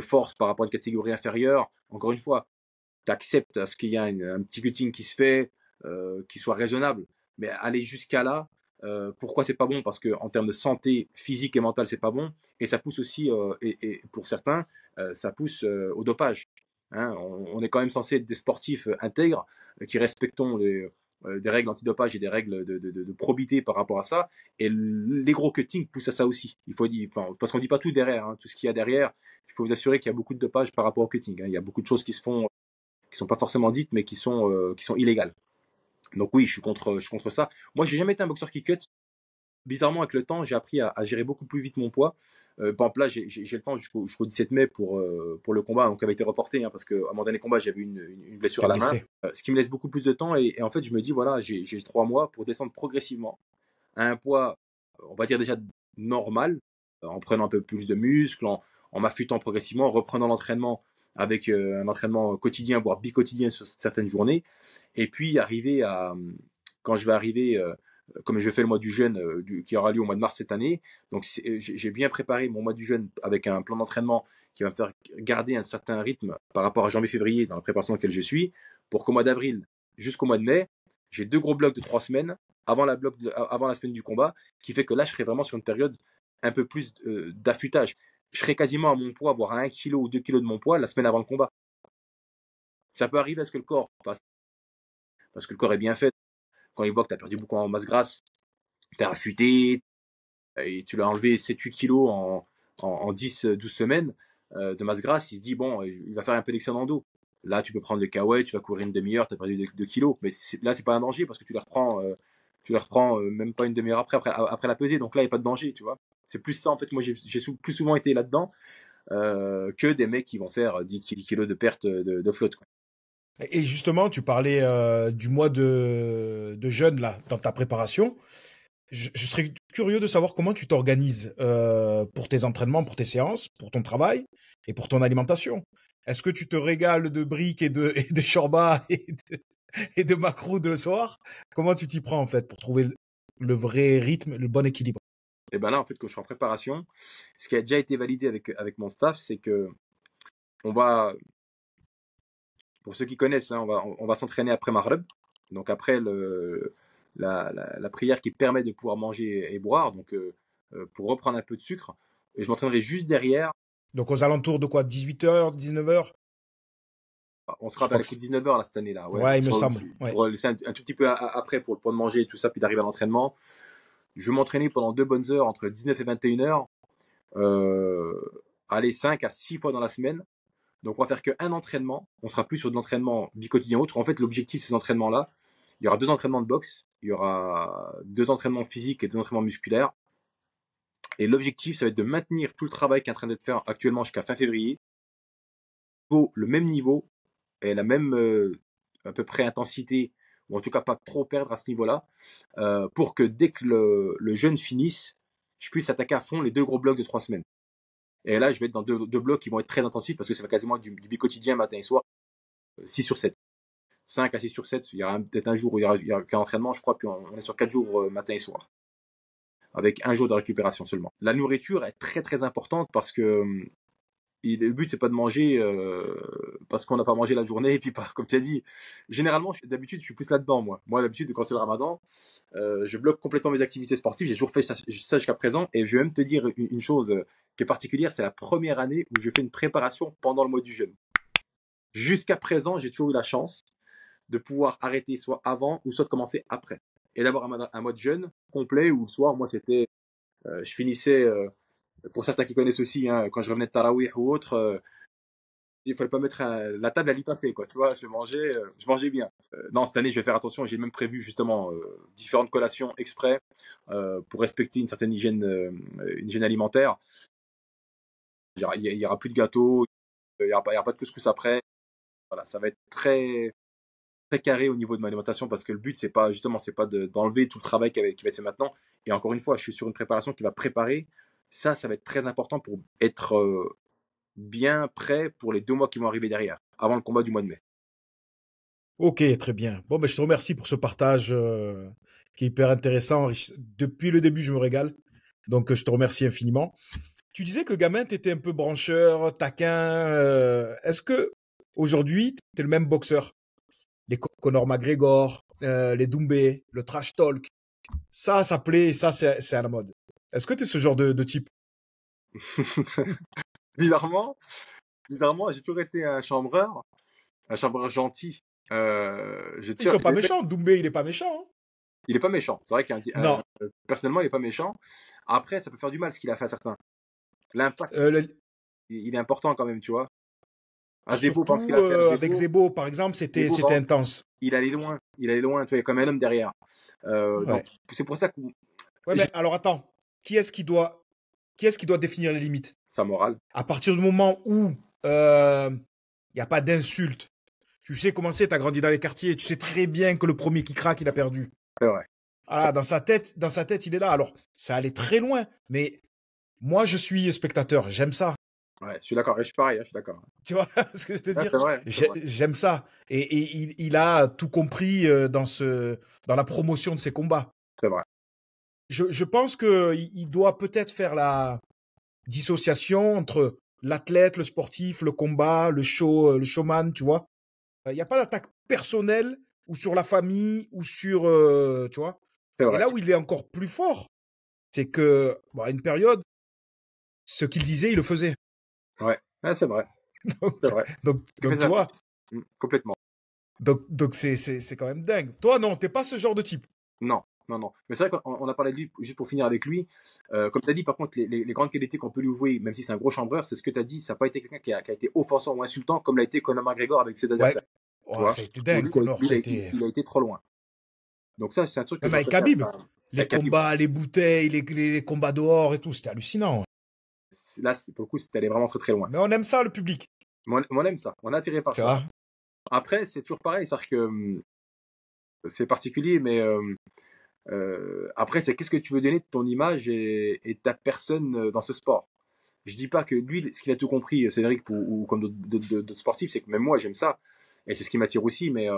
force par rapport à une catégorie inférieure. Encore une fois, tu acceptes à ce qu'il y a un petit cutting qui se fait, qui soit raisonnable. Mais aller jusqu'à là, pourquoi c'est pas bon? Parce que en termes de santé physique et mentale, c'est pas bon. Et ça pousse aussi, et pour certains, ça pousse au dopage. Hein, on est quand même censé être des sportifs intègres qui respectons des règles antidopage et des règles de probité par rapport à ça. Et les gros cuttings poussent à ça aussi. Il faut dire, enfin, parce qu'on dit pas tout derrière. Hein, tout ce qu'il y a derrière, je peux vous assurer qu'il y a beaucoup de dopage par rapport au cutting. Hein. Il y a beaucoup de choses qui se font qui sont pas forcément dites, mais qui sont illégales. Donc oui, je suis contre ça. Moi, j'ai jamais été un boxeur qui cut. Bizarrement, avec le temps, j'ai appris à gérer beaucoup plus vite mon poids. Par exemple, là, j'ai le temps jusqu'au 17 mai pour le combat, donc qui avait été reporté, hein, parce qu'à mon dernier combat, j'avais une blessure
T'es
à la main,
blessé.
ce qui me laisse beaucoup plus de temps. Et en fait, je me dis, voilà, j'ai 3 mois pour descendre progressivement à un poids, on va dire déjà normal, en prenant un peu plus de muscles, en m'affûtant progressivement, en reprenant l'entraînement avec un entraînement quotidien, voire bi-quotidien sur certaines journées. Et puis arriver quand je vais arriver, comme je fais le mois du jeûne qui aura lieu au mois de mars cette année, donc j'ai bien préparé mon mois du jeûne avec un plan d'entraînement qui va me faire garder un certain rythme par rapport à janvier-février dans la préparation dans laquelle je suis, pour qu'au mois d'avril jusqu'au mois de mai, j'ai 2 gros blocs de 3 semaines avant la semaine du combat, qui fait que là, je serai vraiment sur une période un peu plus d'affûtage. Je serai quasiment à mon poids, voire à 1 kilo ou 2 kilos de mon poids la semaine avant le combat. Ça peut arriver à ce que le corps fasse, parce que le corps est bien fait. Quand il voit que tu as perdu beaucoup en masse grasse, tu es affûté, et tu l'as enlevé 7-8 kilos en 10-12 semaines de masse grasse, il se dit, bon, il va faire un peu d'excès dans dos. Là, tu peux prendre le kawaii, tu vas courir une demi-heure, tu as perdu 2 kilos. Mais là, c'est pas un danger parce que tu les reprends même pas une demi-heure après la pesée. Donc là, il n'y a pas de danger, tu vois. C'est plus ça, en fait. Moi, j'ai plus souvent été là-dedans que des mecs qui vont faire 10 kilos de perte de flotte, quoi.
Et justement, tu parlais du mois de jeûne là dans ta préparation. Je serais curieux de savoir comment tu t'organises pour tes entraînements, pour tes séances, pour ton travail et pour ton alimentation. Est-ce que tu te régales de briques et de shorba et de macrou le soir? Comment tu t'y prends en fait pour trouver le vrai rythme, le bon équilibre?
Et ben là, en fait, quand je suis en préparation, ce qui a déjà été validé avec mon staff, c'est que on va, pour ceux qui connaissent, hein, on va s'entraîner après Maghreb. Donc après la prière qui permet de pouvoir manger et boire, donc pour reprendre un peu de sucre. Et je m'entraînerai juste derrière.
Donc aux alentours de quoi? 18h, 19h?
On
Je
sera vers
crois
les
que
coups
c'est...
de 19h là cette année là, ouais.
Ouais, il me semble. Ouais.
Pour laisser un tout petit peu après pour manger et tout ça, puis d'arriver à l'entraînement. Je vais m'entraîner pendant 2 bonnes heures entre 19 et 21h. Aller 5 à 6 fois dans la semaine. Donc on va faire qu'un entraînement. On sera plus sur de l'entraînement bi-quotidien autre. En fait, l'objectif de ces entraînements-là, il y aura 2 entraînements de boxe, il y aura 2 entraînements physiques et 2 entraînements musculaires. Et l'objectif, ça va être de maintenir tout le travail qui est en train d'être fait actuellement jusqu'à fin février, le même niveau et la même à peu près intensité, ou en tout cas pas trop perdre à ce niveau-là, pour que dès que le jeûne finisse, je puisse attaquer à fond les 2 gros blocs de 3 semaines. Et là, je vais être dans deux blocs qui vont être très intensifs parce que ça va quasiment du bi-quotidien matin et soir, 6 sur 7. 5 à 6 sur 7, il y aura peut-être un jour où il y aura qu'un entraînement, je crois, puis on est sur 4 jours matin et soir, avec un jour de récupération seulement. La nourriture est très très importante parce que le but c'est pas de manger parce qu'on n'a pas mangé la journée et puis pas comme tu as dit. Généralement d'habitude je suis plus là-dedans moi d'habitude quand c'est le Ramadan je bloque complètement mes activités sportives, j'ai toujours fait ça jusqu'à présent et je vais même te dire une chose qui est particulière, c'est la première année où je fais une préparation pendant le mois du jeûne. Jusqu'à présent j'ai toujours eu la chance de pouvoir arrêter soit avant ou soit de commencer après et d'avoir un mois de jeûne complet où le soir moi c'était je finissais pour certains qui connaissent aussi, hein, quand je revenais de Tarawih ou autre, il fallait pas mettre la table à l'y passer, quoi. Tu vois, je mangeais bien. Non, cette année, je vais faire attention. J'ai même prévu justement différentes collations exprès pour respecter une certaine une hygiène alimentaire. Il y aura plus de gâteaux, il y aura pas de couscous après. Voilà, ça va être très très carré au niveau de mon alimentation parce que le but c'est pas d'enlever tout le travail qui va être fait maintenant. Et encore une fois, je suis sur une préparation qui va préparer. Ça va être très important pour être bien prêt pour les 2 mois qui vont arriver derrière, avant le combat du mois de mai.
Ok, très bien. Bon, ben, je te remercie pour ce partage qui est hyper intéressant. Depuis le début, je me régale. Donc, je te remercie infiniment. Tu disais que gamin, tu étais un peu brancheur, taquin. Est-ce que aujourd'hui, tu es le même boxeur? Les Conor McGregor, les Doumbé, le trash talk. Ça plaît et ça, c'est à la mode. Est-ce que tu es ce genre de type?
bizarrement, bizarrement, j'ai toujours été un chambreur gentil.
Ils sont pas méchants. Doumbé, il est pas méchant, hein.
Il est pas méchant. C'est vrai
Non.
personnellement, il est pas méchant. Après, ça peut faire du mal ce qu'il a fait à certains. L'impact,
Le-
il est important quand même, tu vois. À Zebo, par exemple, ce
Surtout
qu'il a fait à
avec Zebo, par exemple,
Zebo,
c'était intense.
il allait loin. Il allait loin, tu vois, il y a quand même un homme derrière. Donc,
Ouais.
c'est pour ça que
Ouais, mais alors attends. Qui est-ce qui doit définir les limites?
sa morale,
À partir du moment où il n'y a pas d'insulte, tu sais comment c'est, tu as grandi dans les quartiers, tu sais très bien que le premier qui craque, il a perdu.
c'est vrai. Ça-
Ah, dans sa tête, il est là. Alors, ça allait très loin, mais moi, je suis spectateur, j'aime ça.
Ouais, je suis d'accord. Je suis pareil, hein, je suis d'accord.
Tu vois ce que je veux te
Ouais,
dire?
c'est vrai, c'est vrai.
J'aime ça. Et il a tout compris dans la promotion de ses combats.
C'est vrai.
Je pense qu'il doit peut-être faire la dissociation entre l'athlète, le sportif, le combat, le showman, tu vois. Il n'y a pas d'attaque personnelle ou sur la famille ou sur, tu vois.
C'est
Et
vrai.
là où il est encore plus fort, c'est que, bon, à une période, ce qu'il disait, il le faisait.
Ouais, ouais, c'est vrai.
donc,
C'est vrai. Il fait
donc, tu
ça.
vois.
Complètement.
Donc c'est quand même dingue. Toi, non, t'es pas ce genre de type.
Non, non, non. Mais c'est vrai qu'on a parlé de lui, juste pour finir avec lui. Comme tu as dit, par contre, les grandes qualités qu'on peut lui vouer, même si c'est un gros chambreur, c'est ce que tu as dit, ça n'a pas été quelqu'un qui a été offensant ou insultant comme l'a été Conor McGregor avec ses
Ouais.
adversaires. Tu
Oh,
vois.
ça a été
Où
dingue,
lui,
Connor. Ça a été.
il a été trop loin. Donc ça, c'est un truc que
Même
je
avec
reproche
Khabib. Les
à Khabib.
combats, les bouteilles, les combats dehors et tout, c'était hallucinant.
Là, pour le coup, c'était allé vraiment très très loin.
Mais on aime ça, le public.
Moi, on aime ça. On est attiré par
Tu
ça.
vois.
Après, c'est toujours pareil. C'est-à-dire que c'est particulier, mais après, c'est qu'est-ce que tu veux donner de ton image et de ta personne dans ce sport. Je dis pas que lui, ce qu'il a tout compris, Cédric, ou comme d'autres sportifs, c'est que même moi, j'aime ça. Et c'est ce qui m'attire aussi. Mais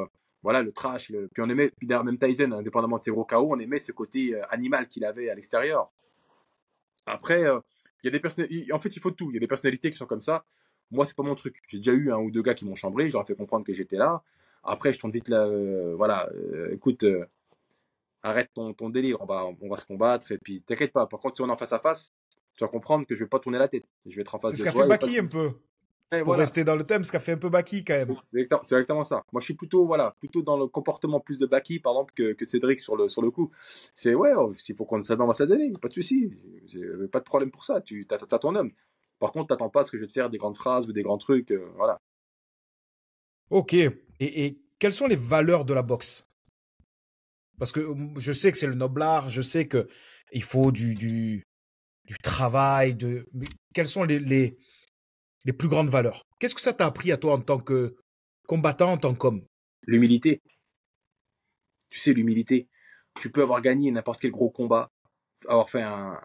voilà, le trash. Puis on aimait, puis d'ailleurs, même Tyson, indépendamment de ses gros KO, on aimait ce côté animal qu'il avait à l'extérieur. Après, il y a des personnalités. En fait, il faut tout. Il y a des personnalités qui sont comme ça. Moi, c'est pas mon truc. J'ai déjà eu un ou deux gars qui m'ont chambré. Je leur ai fait comprendre que j'étais là. Après, je tourne vite là, voilà, écoute, arrête ton délire, on va se combattre, et puis t'inquiète pas. Par contre, si on est en face à face, tu vas comprendre que je vais pas tourner la tête. Je vais être en
C'est
face
ce
de
qu'a fait
toi et pas de...
Baki un peu.
Et
Pour
voilà,
rester dans le thème, ce qu'a fait un peu Baki quand même.
c'est exactement ça. Moi, je suis plutôt, voilà, plutôt dans le comportement plus de Baki, par exemple, que Cédric sur le coup. C'est, ouais, s'il faut qu'on s'adonne, on va s'adonner, pas de souci. Pas de problème pour ça. T'as ton homme. Par contre, t'attends pas à ce que je vais te faire des grandes phrases ou des grands trucs, voilà.
Ok. Et quelles sont les valeurs de la boxe? Parce que je sais que c'est le noble art, je sais que il faut du travail, mais quelles sont les plus grandes valeurs? Qu'est-ce que ça t'a appris à toi en tant que combattant, en tant qu'homme?
L'humilité, tu sais, l'humilité. Tu peux avoir gagné n'importe quel gros combat, avoir fait un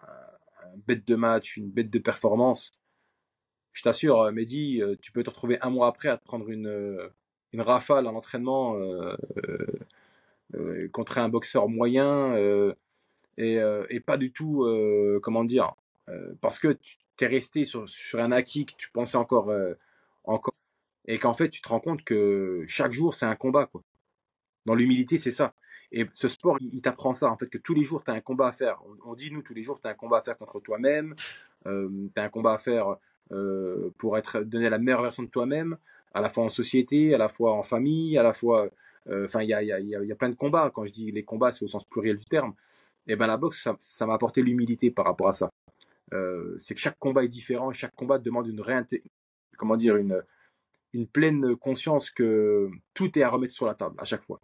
bête de match, une bête de performance. Je t'assure, Mehdi, tu peux te retrouver un mois après à te prendre une rafale en entraînement contre un boxeur moyen et pas du tout, comment dire, parce que tu t'es resté sur un acquis que tu pensais encore, et qu'en fait tu te rends compte que chaque jour c'est un combat, quoi. Dans l'humilité, c'est ça. Et ce sport, il t'apprend ça, en fait, que tous les jours, tu as un combat à faire. On dit, nous, tous les jours, tu as un combat à faire contre toi-même, tu as un combat à faire pour donner la meilleure version de toi-même, à la fois en société, à la fois en famille, à la fois... Enfin, il y a plein de combats. Quand je dis les combats, c'est au sens pluriel du terme. Et ben la boxe, ça m'a apporté l'humilité par rapport à ça. C'est que chaque combat est différent, chaque combat demande comment dire, une pleine conscience que tout est à remettre sur la table à chaque fois.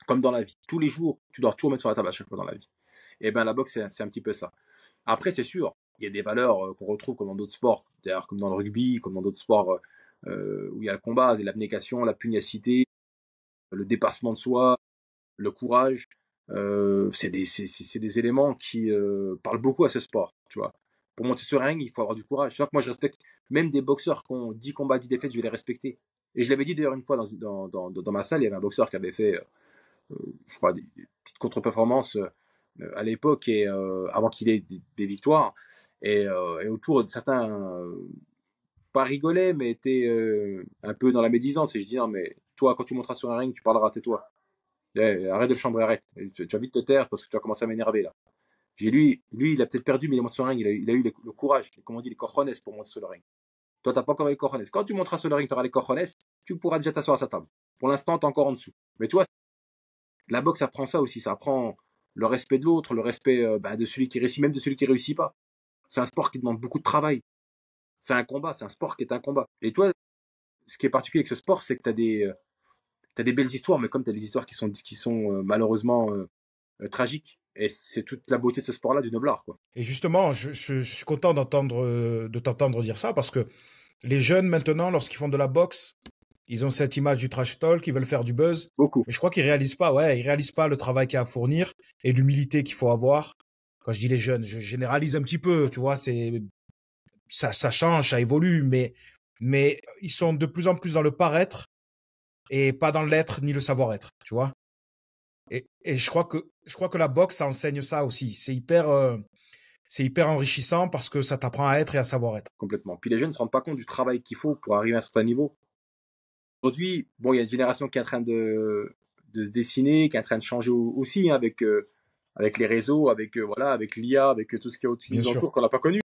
Comme dans la vie. Tous les jours, tu dois tout remettre sur la table à chaque fois dans la vie. Et ben la boxe, c'est un petit peu ça. Après, c'est sûr, il y a des valeurs qu'on retrouve comme dans d'autres sports, d'ailleurs comme dans le rugby, comme dans d'autres sports où il y a le combat, l'abnégation, la pugnacité, le dépassement de soi, le courage. C'est des éléments qui parlent beaucoup à ce sport, tu vois. Pour monter sur un ring, il faut avoir du courage. C'est-à-dire que moi, je respecte même des boxeurs qui ont 10 combats, 10 défaites, je vais les respecter. Et je l'avais dit d'ailleurs une fois dans ma salle, il y avait un boxeur qui avait fait je crois, des petites contre-performances à l'époque et avant qu'il ait des victoires. Et autour de certains, pas rigolaient, mais étaient un peu dans la médisance. Et je dis, non, mais toi, quand tu monteras sur un ring, tu parleras, tais-toi. Arrête de le chambrer, arrête. Et tu vas vite te taire parce que tu vas commencer à m'énerver là. Lui, il a peut-être perdu, mais il est monté sur le ring. Il a eu le courage, comme on dit, les cojones pour monter sur le ring. Toi, t'as pas encore eu les cojones. Quand tu monteras sur le ring, tu auras les cojones, tu pourras déjà t'asseoir à sa table. Pour l'instant, tu es encore en dessous. Mais toi, la boxe apprend ça aussi, ça apprend le respect de l'autre, le respect de celui qui réussit, même de celui qui réussit pas. C'est un sport qui demande beaucoup de travail. C'est un combat, c'est un sport qui est un combat. Et toi, ce qui est particulier avec ce sport, c'est que t'as des belles histoires, mais comme tu as des histoires qui sont malheureusement tragiques. Et c'est toute la beauté de ce sport-là, du noblard, quoi.
Et justement, je suis content de t'entendre dire ça parce que les jeunes maintenant, lorsqu'ils font de la boxe, ils ont cette image du trash talk, ils veulent faire du buzz,
Beaucoup.
mais je crois qu'ils réalisent pas, ouais, ils réalisent pas le travail qu'il y a à fournir et l'humilité qu'il faut avoir. Quand je dis les jeunes, je généralise un petit peu, tu vois, ça change, ça évolue, mais ils sont de plus en plus dans le paraître et pas dans l'être ni le savoir-être, tu vois. Et je crois que la boxe, ça enseigne ça aussi. C'est hyper enrichissant parce que ça t'apprend à être et à savoir être.
Complètement. Puis les jeunes ne se rendent pas compte du travail qu'il faut pour arriver à un certain niveau. Aujourd'hui, bon, il y a une génération qui est en train de se dessiner, qui est en train de changer aussi, hein, avec les réseaux, voilà, avec l'IA, avec tout ce qui
Bien
nous
sûr.
entoure qu'on n'a pas connu.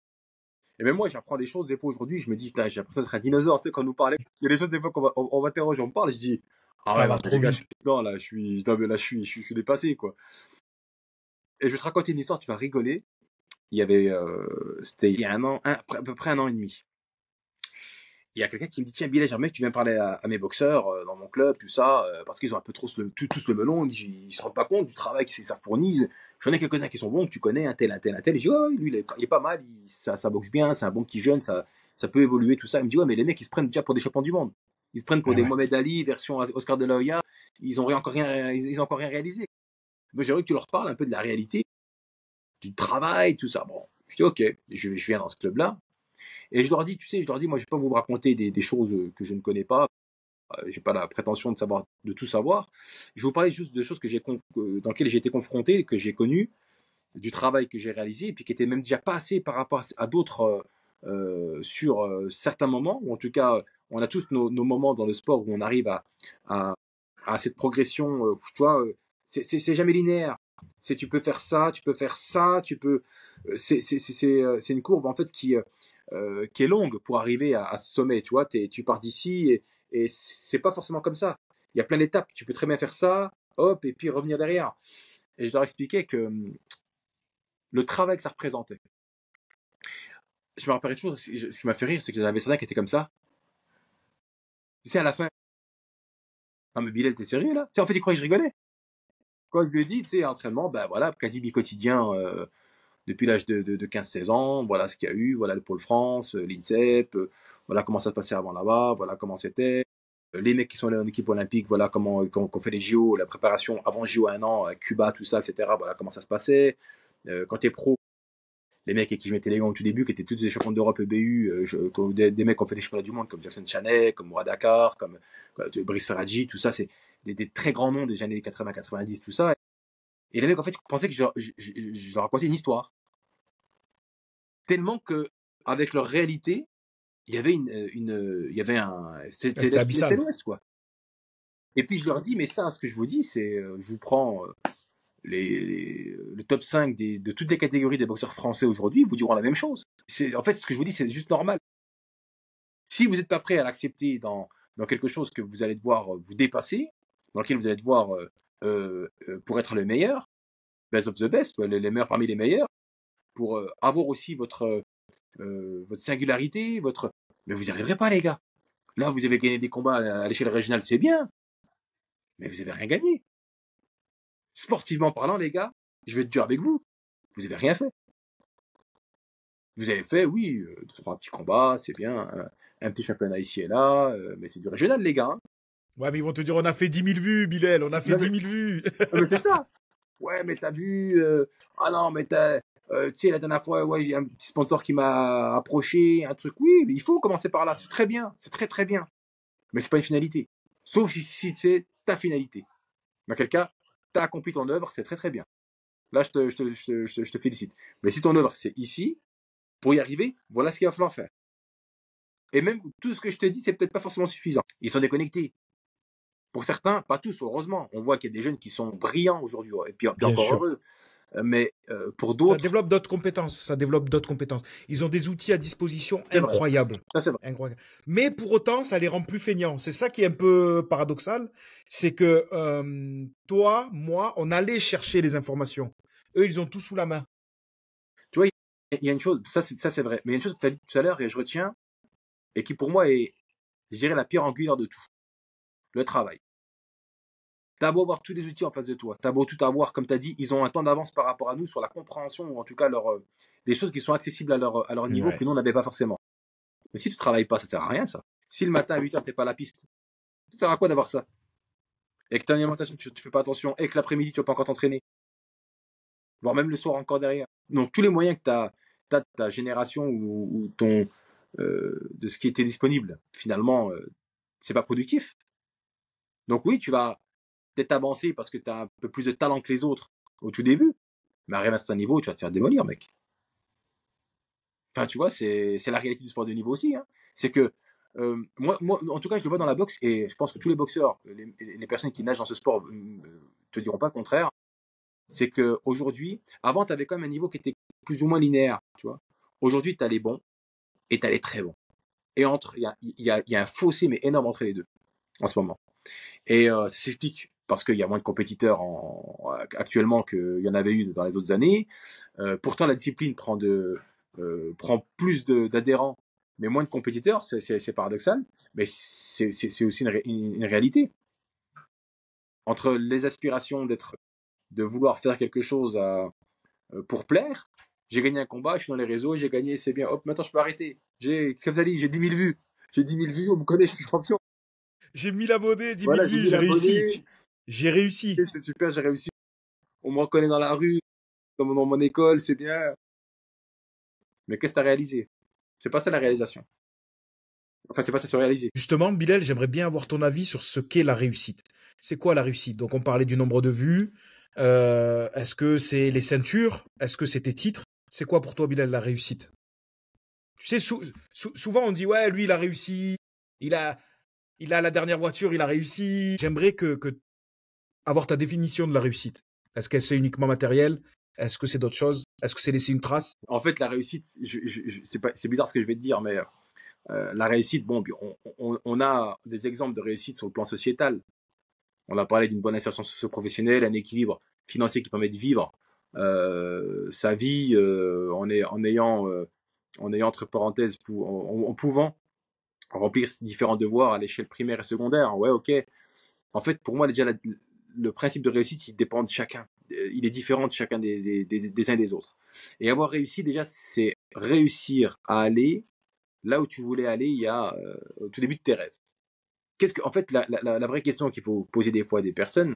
Et même moi, j'apprends des choses des fois aujourd'hui. Je me dis, putain, j'ai l'impression d'être un dinosaure. Tu sais, quand on nous parlait, il y a des choses des fois qu'on m'interroge, on me parle, je dis, ah
Ça
ouais, non,
va
mais les
trop
gars, je
vite.
suis dedans, là, non, mais là, je suis dépassé, quoi. Et je vais te raconter une histoire, tu vas rigoler. C'était il y a un an, à peu près un an et demi. Il y a quelqu'un qui me dit, tiens, Bilal, j'aimerais que tu viennes parler à mes boxeurs dans mon club, tout ça, parce qu'ils ont un peu trop tous le melon. Ils se rendent pas compte du travail que ça fournit. J'en ai quelques-uns qui sont bons, que tu connais, un tel, un tel, un tel. Et je dis, ouais, lui, il est pas mal, ça boxe bien, c'est un bon petit jeune, ça peut évoluer, tout ça. Il me dit, ouais, mais les mecs, ils se prennent déjà pour des champions du monde. Ils se prennent pour
Ah
des
ouais.
Mohamed Ali, version Oscar de la Hoya. Ils ont encore rien, ils ont encore rien réalisé. Donc, j'aimerais que tu leur parles un peu de la réalité, du travail, tout ça. Bon, je dis, ok, je viens dans ce club-là. Et je leur dis, tu sais, moi, je vais pas vous raconter des choses que je ne connais pas. J'ai pas la prétention de tout savoir. Je vais vous parler juste de choses dans lesquelles j'ai été confronté, que j'ai connues, du travail que j'ai réalisé, et puis qui étaient même déjà passé par rapport à d'autres sur certains moments, ou en tout cas, on a tous nos moments dans le sport où on arrive à à cette progression, tu vois, c'est jamais linéaire. Tu peux faire ça, tu peux faire ça, tu peux. C'est une courbe en fait qui est longue pour arriver à ce sommet. Tu vois, tu pars d'ici et c'est pas forcément comme ça. Il y a plein d'étapes. Tu peux très bien faire ça, hop, et puis revenir derrière. Et je leur expliquais que le travail que ça représentait. Je me rappelle toujours, ce qui m'a fait rire, c'est que j'avais certains qui étaient comme ça. Tu sais, à la fin, ah, mais Bilal, t'es sérieux là? Tu sais, en fait, il croyait que je rigolais. Quand je lui ai dit, tu sais, entraînement, ben voilà, quasi bi-quotidien depuis l'âge de 15-16 ans, voilà ce qu'il y a eu, voilà le Pôle France, l'INSEP, voilà comment ça se passait avant là-bas, voilà comment c'était. Les mecs qui sont allés en équipe olympique, voilà comment qu'on fait les JO, la préparation avant JO un an, Cuba, tout ça, etc. Voilà comment ça se passait. Quand t'es pro, les mecs avec qui je mettais les gants au tout début, qui étaient tous des champions d'Europe EBU, des mecs qui ont fait des championnats du monde, comme Jackson Chanet, comme Mourad Dakar, comme Brice Ferraggi, tout ça, c'est des très grands noms des années 80-90, tout ça. Et les mecs, en fait, pensaient que je leur racontais une histoire. Tellement que, avec leur réalité, il y avait il y avait
C'était abyssal.
l'Ouest, quoi. Et puis, je leur dis, mais ça, ce que je vous dis, c'est, je vous prends le top 5 de toutes les catégories des boxeurs français aujourd'hui, vous diront la même chose. En fait, ce que je vous dis, c'est juste normal. Si vous n'êtes pas prêt à l'accepter dans quelque chose que vous allez devoir vous dépasser, dans lequel vous allez devoir, pour être le meilleur, best of the best, les meilleurs parmi les meilleurs, pour avoir aussi votre singularité, mais vous n'y arriverez pas, les gars. Là, vous avez gagné des combats à l'échelle régionale, c'est bien, mais vous n'avez rien gagné. Sportivement parlant, les gars, je vais être dur avec vous. Vous n'avez rien fait. Vous avez fait, oui, 3 petits combats, c'est bien, un petit championnat ici et là, mais c'est du régional, les gars. Hein.
Ouais, mais ils vont te dire, on a fait 10 000 vues, Bilal, on a fait 10 000 vues.
Mais c'est ça. Ouais, mais t'as vu, ah non, mais tu sais, la dernière fois, ouais, il y a un petit sponsor qui m'a approché, un truc, oui, mais il faut commencer par là, c'est très bien, c'est très très bien. Mais c'est pas une finalité. Sauf si c'est ta finalité. Dans quel cas, tu as accompli ton œuvre, c'est très très bien. Là, je te félicite. Mais si ton œuvre, c'est ici, pour y arriver, voilà ce qu'il va falloir faire. Et même tout ce que je te dis, c'est peut-être pas forcément suffisant. Ils sont déconnectés. Pour certains, pas tous, heureusement. On voit qu'il y a des jeunes qui sont brillants aujourd'hui, et puis
Bien
encore
sûr.
heureux. Mais pour
Ça
d'autres,
développe d'autres compétences. Ça développe d'autres compétences. Ils ont des outils à disposition
c'est vrai.
incroyables.
Ça, c'est vrai.
Incroyable. Mais pour autant, ça les rend plus feignants. C'est ça qui est un peu paradoxal. C'est que toi, moi, on allait chercher les informations. Eux, ils ont tout sous la main.
Tu vois, il y a une chose, ça c'est vrai. Mais il y a une chose que tu as dit tout à l'heure, et je retiens, et qui pour moi est, je dirais, la pierre angulaire de tout. Le travail. T'as beau avoir tous les outils en face de toi, t'as beau tout avoir, comme tu as dit, ils ont un temps d'avance par rapport à nous sur la compréhension, ou en tout cas les choses qui sont accessibles à leur niveau
Ouais.
que nous, on n'avait pas forcément. Mais si tu travailles pas, ça sert à rien, ça. Si le matin à 8h, t'es pas à la piste, ça sert à quoi d'avoir ça? Et que ta alimentation, tu fais pas attention, et que l'après-midi, tu vas pas encore t'entraîner. Voire même le soir encore derrière. Donc, tous les moyens que tu as de ta génération ou de ce qui était disponible, finalement, c'est pas productif. Donc oui, tu vas peut-être avancer parce que tu as un peu plus de talent que les autres au tout début, mais arrive à un certain niveau, tu vas te faire démolir, mec. Enfin, tu vois, c'est la réalité du sport de niveau aussi. Hein. C'est que, moi, en tout cas, je le vois dans la boxe, et je pense que tous les boxeurs, les personnes qui nagent dans ce sport, te diront pas le contraire. C'est qu'aujourd'hui, avant, tu avais quand même un niveau qui était plus ou moins linéaire, tu vois. Aujourd'hui, tu as les bons et tu as les très bons. Et il y a un fossé, mais énorme entre les deux, en ce moment. Et ça s'explique parce qu'il y a moins de compétiteurs actuellement qu'il y en avait eu dans les autres années. Pourtant, la discipline prend plus d'adhérents, mais moins de compétiteurs. C'est paradoxal, mais c'est aussi une réalité. Entre les aspirations de vouloir faire quelque chose pour plaire, j'ai gagné un combat, je suis dans les réseaux, j'ai gagné, c'est bien, hop, maintenant je peux arrêter. Comme ça dit, j'ai 10 000 vues. J'ai 10 000 vues, on me connaît, je suis champion.
J'ai 1000 abonnés, 10 000
Voilà, j'ai
vues,
1000
j'ai réussi.
abonnés.
J'ai réussi.
C'est super, j'ai réussi. On me reconnaît dans la rue, dans mon école, c'est bien. Mais qu'est-ce que tu as réalisé? C'est pas ça la réalisation. Enfin, c'est pas ça se réaliser.
Justement, Bilal, j'aimerais bien avoir ton avis sur ce qu'est la réussite. C'est quoi la réussite? Donc, on parlait du nombre de vues. Est-ce que c'est les ceintures? Est-ce que c'est tes titres? C'est quoi pour toi, Bilal, la réussite? Tu sais, souvent on dit, ouais, lui, il a réussi. Il a. Il a la dernière voiture, il a réussi. J'aimerais que avoir ta définition de la réussite. Est-ce que c'est uniquement matériel? Est-ce que c'est d'autres choses? Est-ce que c'est laisser une trace?
En fait, la réussite, c'est bizarre ce que je vais te dire, mais la réussite, bon, on a des exemples de réussite sur le plan sociétal. On a parlé d'une bonne insertion socio-professionnelle, un équilibre financier qui permet de vivre sa vie en ayant entre parenthèses, en pouvant remplir différents devoirs à l'échelle primaire et secondaire. Ouais, ok. En fait, pour moi, déjà, le principe de réussite, il dépend de chacun. Il est différent de chacun des uns et des autres. Et avoir réussi, déjà, c'est réussir à aller là où tu voulais aller il y a au tout début de tes rêves. En fait, la vraie question qu'il faut poser des fois à des personnes,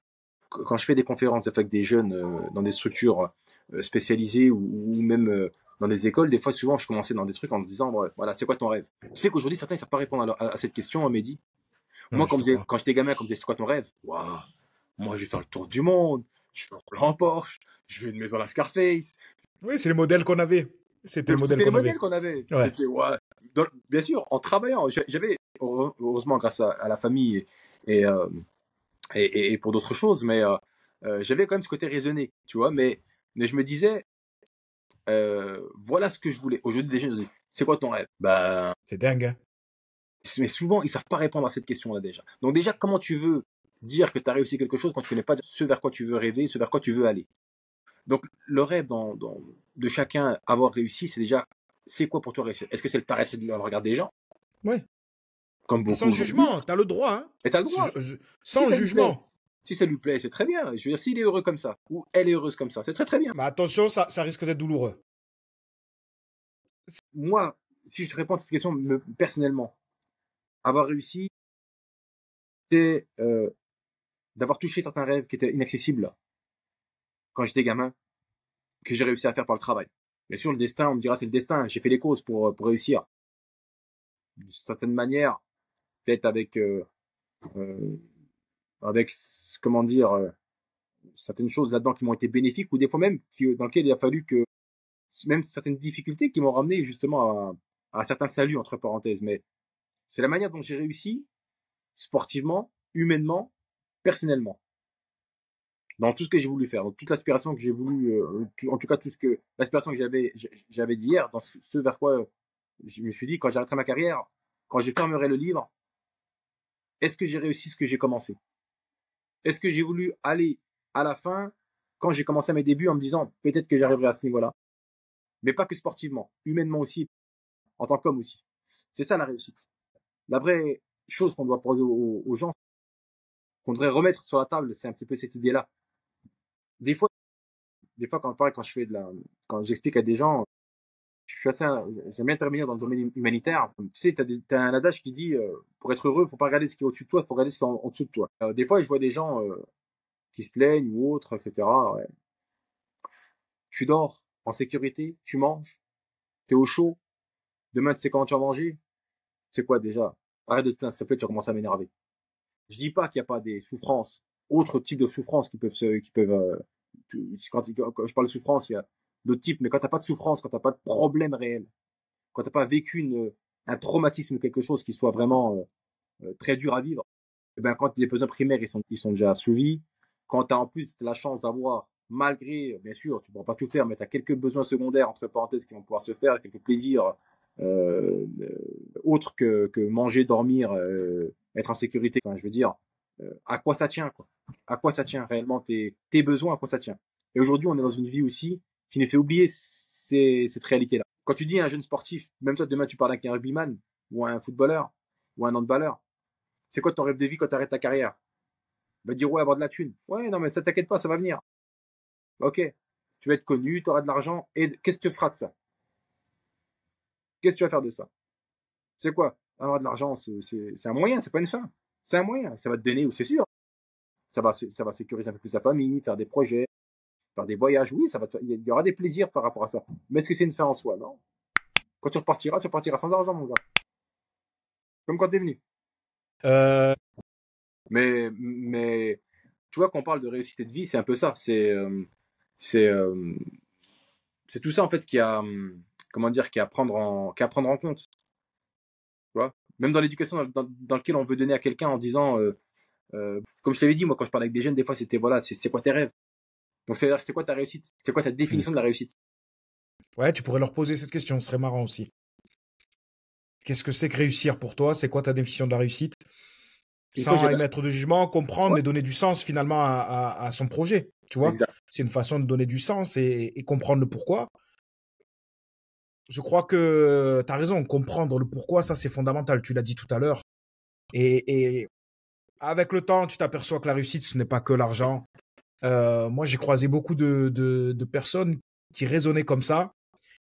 quand je fais des conférences avec des jeunes dans des structures spécialisées ou même dans des écoles, des fois, souvent, je commençais dans des trucs en se disant, ouais, voilà, c'est quoi ton rêve? Tu sais qu'aujourd'hui, certains ne savent pas répondre à cette question, Mehdi.
Ouais,
Moi,
je te crois.
quand j'étais gamin, quand on me disait, c'est quoi ton rêve? Waouh, moi, je vais faire le tour du monde, je vais en Porsche, je veux une maison à la Scarface.
Oui, c'est le modèle qu'on avait. C'était le modèle
C'était les
qu'on avait.
modèles qu'on avait.
Ouais.
C'était, ouais. Bien sûr, en travaillant. J'avais, heureusement, grâce à la famille et, euh, et pour d'autres choses, mais j'avais quand même ce côté raisonné, tu vois. Mais je me disais, voilà ce que je voulais. Aujourd'hui, des gens me disent, c'est quoi ton rêve? Ben,
C'est dingue, hein.
mais souvent, ils savent pas répondre à cette question-là déjà. Donc déjà, comment tu veux dire que tu as réussi quelque chose quand tu connais pas ce vers quoi tu veux rêver, ce vers quoi tu veux aller? Donc le rêve de chacun avoir réussi, c'est déjà, c'est quoi pour toi réussir? Est-ce que c'est le paraître dans le regard des gens,
Ouais.
comme
Et
beaucoup
sans
aujourd'hui?
jugement, t'as le droit, hein.
Et t'as le droit. Si
Sans
ça lui plaît,
jugement.
si ça lui plaît, c'est très bien. Je veux dire, s'il est heureux comme ça, ou elle est heureuse comme ça, c'est très très bien.
Mais attention, ça risque d'être douloureux.
Moi, si je te réponds à cette question personnellement, avoir réussi, c'est d'avoir touché certains rêves qui étaient inaccessibles quand j'étais gamin, que j'ai réussi à faire par le travail. Bien sûr, le destin, on me dira c'est le destin. J'ai fait les causes pour réussir. D'une certaine manière, peut-être euh, avec comment dire, certaines choses là-dedans qui m'ont été bénéfiques ou des fois même dans lesquelles il a fallu que même certaines difficultés qui m'ont ramené justement à un certain salut entre parenthèses. Mais c'est la manière dont j'ai réussi sportivement, humainement, personnellement, dans tout ce que j'ai voulu faire, dans toute l'aspiration que j'ai voulu, en tout cas tout ce que l'aspiration que j'avais d'hier, dans ce vers quoi je me suis dit quand j'arrêterai ma carrière, quand je fermerai le livre, est-ce que j'ai réussi ce que j'ai commencé? Est-ce que j'ai voulu aller à la fin quand j'ai commencé à mes débuts en me disant peut-être que j'arriverai à ce niveau-là, mais pas que sportivement, humainement aussi, en tant qu'homme aussi. C'est ça la réussite. La vraie chose qu'on doit poser aux gens, qu'on devrait remettre sur la table, c'est un petit peu cette idée-là. Des fois, des fois quand, pareil, quand je fais quand j'explique à des gens, je suis assez, j'aime bien intervenir dans le domaine humanitaire. Tu sais, t'as un adage qui dit, pour être heureux, faut pas regarder ce qui est au-dessus de toi, faut regarder ce qui est en dessous de toi. Des fois, je vois des gens qui se plaignent ou autres, etc. Ouais. Tu dors en sécurité, tu manges, t'es au chaud. Demain, tu sais quand tu vas manger. C'est quoi déjà? Arrête de te plaindre, s'il te plaît, tu commences à m'énerver. Je dis pas qu'il n'y a pas des souffrances, autres types de souffrances qui peuvent, quand je parle de souffrance, il y a d'autres types, mais quand t'as pas de souffrance, quand t'as pas de problème réel, quand t'as pas vécu un traumatisme, quelque chose qui soit vraiment très dur à vivre, et ben quand tes besoins primaires ils sont déjà assouvis, quand tu as en plus la chance d'avoir, malgré, bien sûr, tu ne pourras pas tout faire, mais tu as quelques besoins secondaires, entre parenthèses, qui vont pouvoir se faire, quelques plaisirs autres que manger, dormir, être en sécurité. Enfin, je veux dire, à quoi ça tient, quoi? À quoi ça tient réellement tes besoins, à quoi ça tient? Et aujourd'hui, on est dans une vie aussi qui nous fait oublier cette réalité-là. Quand tu dis à un jeune sportif, même toi, demain, tu parles avec un rugbyman, ou un footballeur, ou un handballeur, c'est quoi ton rêve de vie quand tu arrêtes ta carrière? Il va te dire, ouais, avoir de la thune. Ouais, non, mais ça t'inquiète pas, ça va venir. Ok. Tu vas être connu, tu auras de l'argent, et qu'est-ce que tu feras de ça? Qu'est-ce que tu vas faire de ça? C'est quoi? Avoir de l'argent, c'est un moyen, c'est pas une fin. C'est un moyen. Ça va te donner, c'est sûr. Ça va sécuriser un peu plus sa famille, faire des projets, faire des voyages. Oui, il y aura des plaisirs par rapport à ça. Mais est-ce que c'est une fin en soi? Non. Quand tu repartiras sans argent, mon gars. Comme quand t'es venu.
Euh,
Mais, tu vois, quand on parle de réussite et de vie, c'est un peu ça. C'est, euh, c'est tout ça, en fait, comment dire, qui à prendre en compte. Tu vois? Même dans l'éducation dans lequel on veut donner à quelqu'un en disant, comme je t'avais dit, moi, quand je parle avec des jeunes, des fois, c'était, voilà, c'est quoi tes rêves? Donc, c'est quoi ta réussite? C'est quoi ta définition de la réussite?
Ouais, tu pourrais leur poser cette question, ce serait marrant aussi. Qu'est-ce que c'est que réussir pour toi? C'est quoi ta définition de la réussite?
Une fois,
Sans émettre de jugement, comprendre,
ouais,
mais donner du sens finalement à son projet. Tu vois?
exact.
C'est une façon de donner du sens et comprendre le pourquoi. Je crois que tu as raison, comprendre le pourquoi, ça c'est fondamental. Tu l'as dit tout à l'heure. Et avec le temps, tu t'aperçois que la réussite, ce n'est pas que l'argent. Moi, j'ai croisé beaucoup de personnes qui raisonnaient comme ça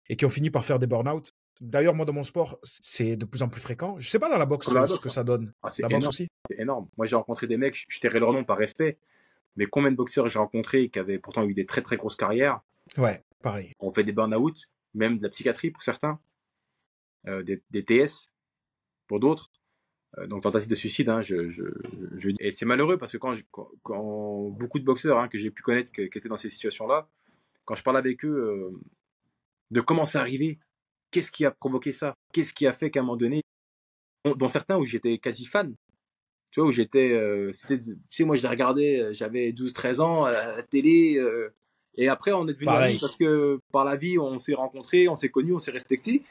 et qui ont fini par faire des burn-out. D'ailleurs, moi, dans mon sport, c'est de plus en plus fréquent. Je sais pas dans la
Comme
boxe
dans la
ce
boxe,
que
hein.
ça donne.
Ah, c'est
La boxe
énorme.
aussi?
C'est énorme. Moi, j'ai rencontré des mecs, je tairai leur nom par respect, mais combien de boxeurs j'ai rencontrés qui avaient pourtant eu des très très grosses carrières,
Ouais, pareil.
ont fait des burn-out, même de la psychiatrie pour certains, des TS pour d'autres. Donc tentative de suicide, hein, et c'est malheureux parce que quand beaucoup de boxeurs, hein, que j'ai pu connaître qui étaient dans ces situations-là, quand je parle avec eux de comment c'est arrivé, qu'est-ce qui a provoqué ça, qu'est-ce qui a fait qu'à un moment donné, dont certains où j'étais quasi fan, tu vois, où j'étais, tu sais, moi je les regardais, j'avais 12 13 ans à la télé, et après on est devenus amis
Pareil.
parce que par la vie on s'est rencontrés, on s'est connus, on s'est respectés.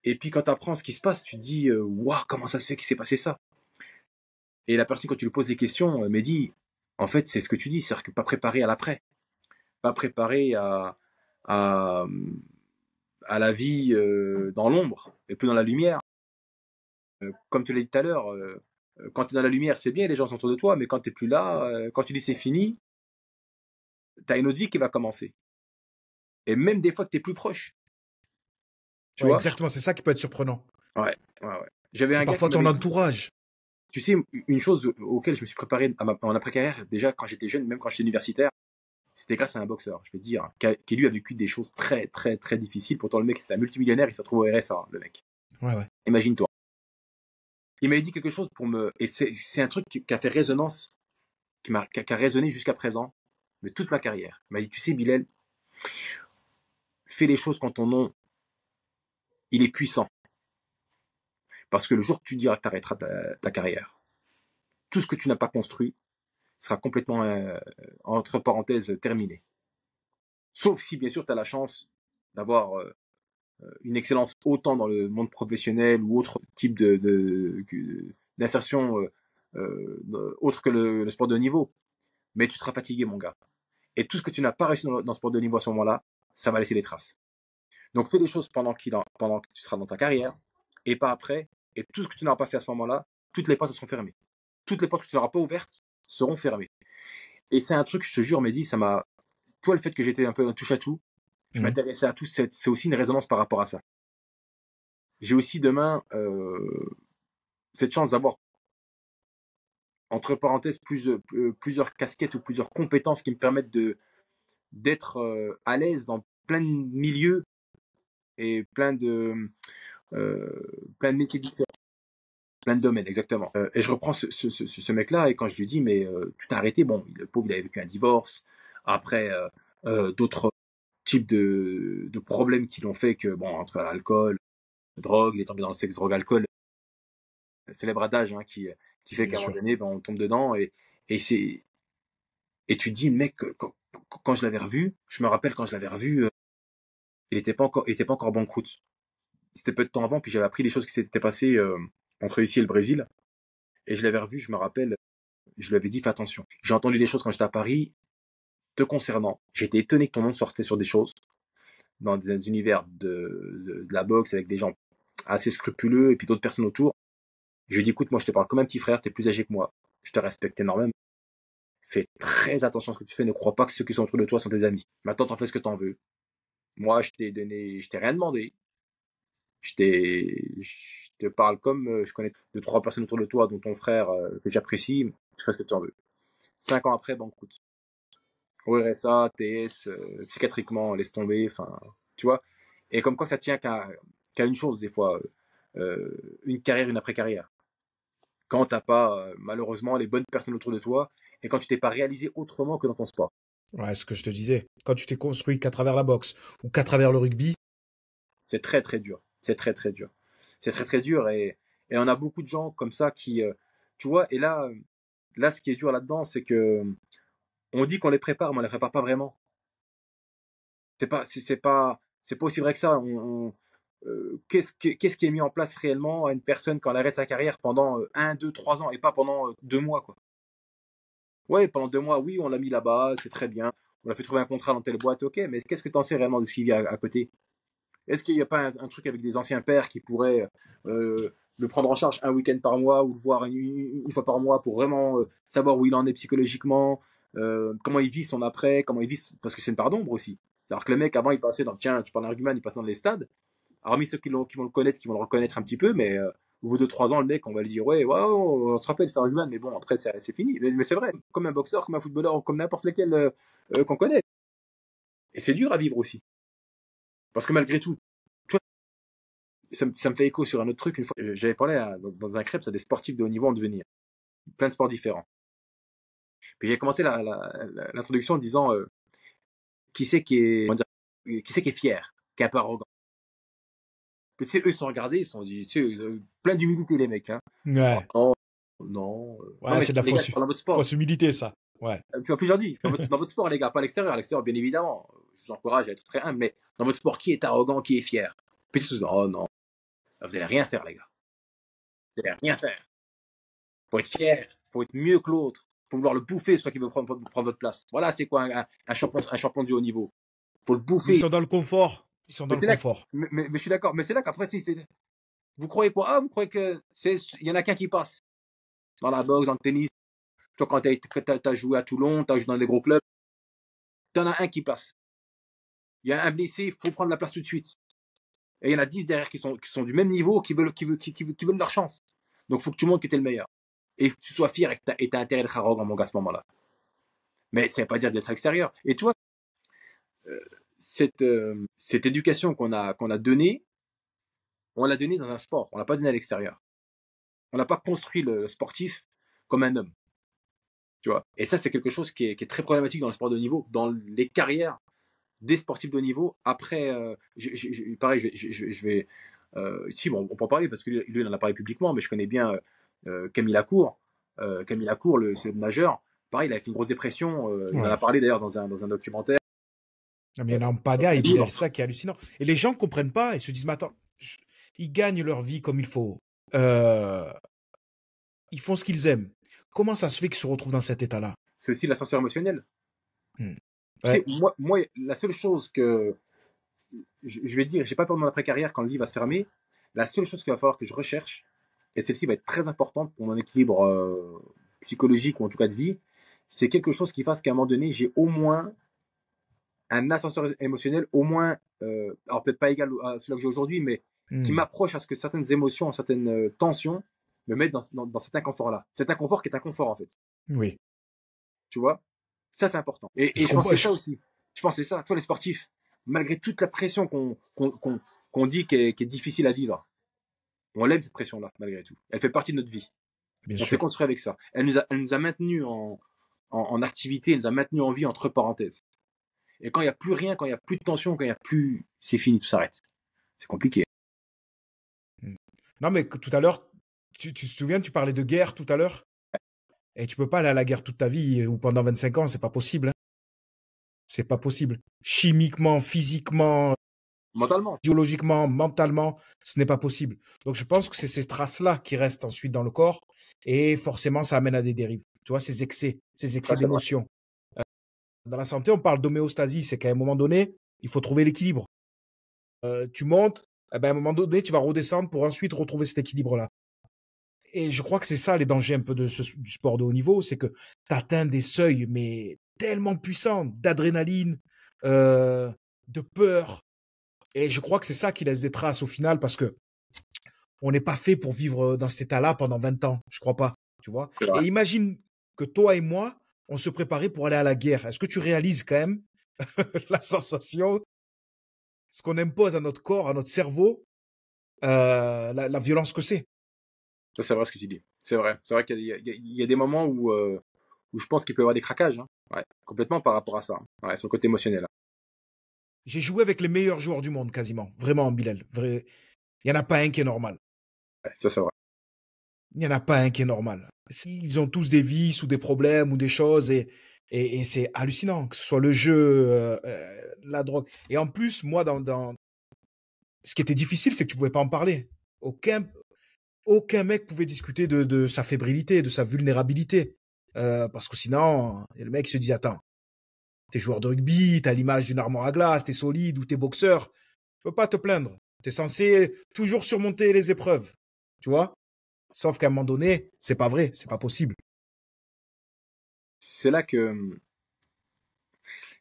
Et puis quand tu apprends ce qui se passe, tu te dis, waouh, comment ça se fait qu'il s'est passé ça? Et la personne, quand tu lui poses des questions, me dit, en fait, c'est ce que tu dis, c'est-à-dire que pas préparé à l'après, pas préparé à, à la vie dans l'ombre, et plus dans la lumière. Comme tu l'as dit tout à l'heure, quand tu es dans la lumière, c'est bien, les gens sont autour de toi, mais quand tu n'es plus là, quand tu dis c'est fini, tu as une autre vie qui va commencer. Et même des fois que tu es plus proche, tu
Ouais,
vois.
exactement. C'est ça qui peut être surprenant.
Ouais, ouais, ouais. J'avais
C'est
un gars qui
parfois ton
m'avait dit,
entourage.
tu sais, une chose auquel je me suis préparé en après-carrière, déjà quand j'étais jeune, même quand j'étais universitaire, c'était grâce à un boxeur, je vais dire, qui lui a vécu des choses très, très, très difficiles. Pourtant, le mec, c'était un multimillionnaire, il s'est retrouvé au RSA, hein, le mec.
Ouais, ouais.
Imagine-toi. Il m'avait dit quelque chose pour me. Et c'est un truc qui a fait résonance, qui a résonné jusqu'à présent, de toute ma carrière. Il m'a dit, tu sais, Bilal, fais les choses quand ton nom, il est puissant. Parce que le jour que tu diras que tu arrêteras ta carrière, tout ce que tu n'as pas construit sera complètement, entre parenthèses, terminé. Sauf si, bien sûr, tu as la chance d'avoir une excellence autant dans le monde professionnel ou autre type d'insertion autre que le sport de haut niveau. Mais tu seras fatigué, mon gars. Et tout ce que tu n'as pas réussi dans le sport de haut niveau à ce moment-là, ça va laisser des traces. Donc fais les choses pendant que tu seras dans ta carrière et pas après. Et tout ce que tu n'auras pas fait à ce moment-là, toutes les portes seront fermées. Toutes les portes que tu n'auras pas ouvertes seront fermées. Et c'est un truc, je te jure, Mehdi, ça m'a. Toi, le fait que j'étais un peu un touche à tout, je
Mhm.
m'intéressais à tout, c'est aussi une résonance par rapport à ça. J'ai aussi demain cette chance d'avoir, entre parenthèses, plusieurs casquettes ou plusieurs compétences qui me permettent d'être à l'aise dans plein de milieux et plein de métiers différents, plein de domaines, exactement. Et je reprends ce mec-là, et quand je lui dis, mais tu t'es arrêté, bon, le pauvre, il avait vécu un divorce, après d'autres types de problèmes qui l'ont fait que, bon, entre l'alcool, la drogue, il est tombé dans le sexe, drogue, alcool, célèbre adage, hein, qui fait
Bien
qu'à un moment
sûr.
donné, ben, on tombe dedans, et et tu te dis, mec, quand je l'avais revu, je me rappelle quand je l'avais revu, il était pas encore banqueroute. C'était peu de temps avant, puis j'avais appris des choses qui s'étaient passées entre ici et le Brésil, et je l'avais revu, je me rappelle, je lui avais dit, fais attention. J'ai entendu des choses quand j'étais à Paris, te concernant. J'étais étonné que ton nom sortait sur des choses, dans des univers de la boxe, avec des gens assez scrupuleux, et puis d'autres personnes autour. Je lui ai dit, écoute, moi je te parle comme un petit frère, t'es plus âgé que moi, je te respecte énormément. Fais très attention à ce que tu fais, ne crois pas que ceux qui sont autour de toi sont tes amis. Maintenant, t'en fais ce que t'en veux. Moi, je t'ai rien demandé. Je te parle comme je connais deux, trois personnes autour de toi, dont ton frère, que j'apprécie. Tu fais ce que tu en veux. 5 ans après, banqueroute. Au RSA, TS, psychiatriquement, laisse tomber, enfin, tu vois. Et comme quoi ça tient qu'à une chose, des fois, une carrière, une après-carrière. Quand t'as pas, malheureusement, les bonnes personnes autour de toi, et quand tu t'es pas réalisé autrement que dans ton sport.
Ouais, ce que je te disais. Quand tu t'es construit qu'à travers la boxe ou qu'à travers le rugby,
C'est très, très dur. C'est très, très dur. C'est très, très dur, Et on a beaucoup de gens comme ça qui, tu vois, et là, ce qui est dur là-dedans, c'est que on dit qu'on les prépare, mais on les prépare pas vraiment. C'est pas aussi vrai que ça. Qu'est-ce qui est mis en place réellement à une personne quand elle arrête sa carrière pendant 1, 2, 3 ans et pas pendant 2 mois, quoi. Ouais, pendant 2 mois, oui, on l'a mis là-bas, c'est très bien. On l'a fait trouver un contrat dans telle boîte, ok, mais qu'est-ce que tu en sais réellement de ce qu'il y a à côté? Est-ce qu'il n'y a pas un truc avec des anciens pères qui pourraient le prendre en charge un week-end par mois ou le voir une fois par mois pour vraiment savoir où il en est psychologiquement, comment il vit son après, comment il vit, parce que c'est une part d'ombre aussi. C'est-à-dire que le mec, avant, il passait dans, tiens, tu parles d'argument, il passait dans les stades, hormis ceux qui vont le connaître, qui vont le reconnaître un petit peu, mais au bout de 3 ans, le mec, on va lui dire, ouais, ouais, on se rappelle, c'est un humain, mais bon, après, c'est fini. Mais c'est vrai, comme un boxeur, comme un footballeur, comme n'importe lequel qu'on connaît. Et c'est dur à vivre aussi. Parce que malgré tout, tu vois, ça me fait écho sur un autre truc. Une fois, j'avais parlé dans un crêpe, à des sportifs de haut niveau en devenir. Plein de sports différents. Puis j'ai commencé l'introduction en disant, qui c'est qui est, comment dire, qui c'est qui est fier, qui est un peu arrogant. Puis, tu sais, eux, ils se sont regardés, ils se sont dit, tu sais, plein d'humilité, les mecs, hein.
Ouais.
Oh, non, non,
Ouais,
mais
c'est de la
les gars, je parle dans votre sport.
fausse humilité, ça. Ouais.
Puis en plus, j'en dis, dans votre sport, les gars, pas à l'extérieur. À l'extérieur, bien évidemment, je vous encourage à être très humble, mais dans votre sport, qui est arrogant, qui est fier? Puis ils se disent, oh non, vous allez rien faire, les gars. Vous allez rien faire. Faut être fier, faut être mieux que l'autre. Faut vouloir le bouffer, soit qui veut prendre votre place. Voilà, c'est quoi un champion du haut niveau. Faut le
Ils
bouffer.
sont dans le confort. Ils sont dans
Mais
le
c'est là,
confort.
mais je suis d'accord. Mais c'est là qu'après, vous croyez quoi? Ah, vous croyez que il y en a qu'un qui passe dans la boxe, dans le tennis. Toi, quand t'as joué à Toulon, t'as joué dans des gros clubs, t'en as un qui passe. Il y a un blessé, il faut prendre la place tout de suite. Et il y en a 10 derrière qui sont du même niveau, qui veulent leur chance. Donc, il faut que tu montres que tu es le meilleur. Et que tu sois fier et que tu as intérêt d'être arrogant, mon gars, à ce moment-là. Mais ça ne veut pas dire d'être extérieur. Et toi, cette éducation qu'on a donnée, on l'a donnée dans un sport. On ne l'a pas donnée à l'extérieur. On n'a pas construit le sportif comme un homme. Tu vois. Et ça, c'est quelque chose qui est très problématique dans le sport de haut niveau, dans les carrières des sportifs de haut niveau. Après, pareil, je vais si, bon, on peut en parler parce que lui, il en a parlé publiquement, mais je connais bien Camille Lacour. Camille Lacour, le célèbre nageur. Pareil, il avait fait une grosse dépression. Il en a parlé d'ailleurs dans un documentaire.
Non, mais il y en a en pagaille, c'est ça qui est hallucinant. Et les gens ne comprennent pas et se disent, mais attends, ils gagnent leur vie comme il faut. Ils font ce qu'ils aiment. Comment ça se fait qu'ils se retrouvent dans cet état-là?
C'est aussi l'ascenseur émotionnel.
Ouais.
Tu sais, moi, la seule chose que je vais dire, j'ai pas peur de mon après-carrière quand le livre va se fermer. La seule chose qu'il va falloir que je recherche, et celle-ci va être très importante pour mon équilibre psychologique ou en tout cas de vie, c'est quelque chose qui fasse qu'à un moment donné, j'ai au moins un ascenseur émotionnel, au moins, alors peut-être pas égal à celui que j'ai aujourd'hui, mais qui m'approche à ce que certaines émotions, certaines tensions me mettent dans cet inconfort-là. Cet inconfort qui est un confort, en fait.
Oui.
Tu vois? Ça, c'est important. Et je pense que c'est ça aussi. Je pense que c'est ça. Toi, les sportifs, malgré toute la pression qu'on dit qui est difficile à vivre, on l'aime cette pression-là, malgré tout. Elle fait partie de notre vie.
Bien
On s'est construit avec ça. Elle nous a maintenus en activité, elle nous a maintenus en vie, entre parenthèses. Et quand il n'y a plus rien, quand il n'y a plus de tension, quand il n'y a plus... C'est fini, tout s'arrête. C'est compliqué.
Non, mais tout à l'heure, tu te souviens, tu parlais de guerre tout à l'heure? Et tu peux pas aller à la guerre toute ta vie ou pendant 25 ans, c'est pas possible. Hein. C'est pas possible. Chimiquement, physiquement,
mentalement,
biologiquement, mentalement, ce n'est pas possible. Donc je pense que c'est ces traces-là qui restent ensuite dans le corps et forcément ça amène à des dérives. Tu vois, ces excès d'émotions. Dans la santé, on parle d'homéostasie, c'est qu'à un moment donné, il faut trouver l'équilibre. Tu montes, eh ben, à un moment donné, tu vas redescendre pour ensuite retrouver cet équilibre-là. Et je crois que c'est ça les dangers un peu du sport de haut niveau, c'est que tu atteins des seuils, mais tellement puissants, d'adrénaline, de peur. Et je crois que c'est ça qui laisse des traces au final, parce que on n'est pas fait pour vivre dans cet état-là pendant 20 ans. Je crois pas, tu vois. Et imagine que toi et moi, on se préparait pour aller à la guerre. Est-ce que tu réalises quand même la sensation, ce qu'on impose à notre corps, à notre cerveau, la violence que c'est?
Ça, c'est vrai ce que tu dis. C'est vrai. C'est vrai qu'il y a des moments où je pense qu'il peut y avoir des craquages. Hein. Ouais, complètement par rapport à ça. Hein. Ouais, sur le côté émotionnel.
J'ai joué avec les meilleurs joueurs du monde, quasiment. Vraiment, Bilal. Il n'y en a pas un qui est normal.
Ouais, ça, c'est vrai.
Il n'y en a pas un qui est normal. Ils ont tous des vices ou des problèmes ou des choses et c'est hallucinant, que ce soit le jeu, la drogue. Et en plus, moi, ce qui était difficile, c'est que tu pouvais pas en parler. Aucun, aucun mec pouvait discuter de sa fébrilité, de sa vulnérabilité. Parce que sinon, le mec se dit, attends, t'es joueur de rugby, t'as l'image d'une armoire à glace, t'es solide ou t'es boxeur. Tu peux pas te plaindre. T'es censé toujours surmonter les épreuves. Tu vois? Sauf qu'à un moment donné, c'est pas vrai, c'est pas possible.
C'est là que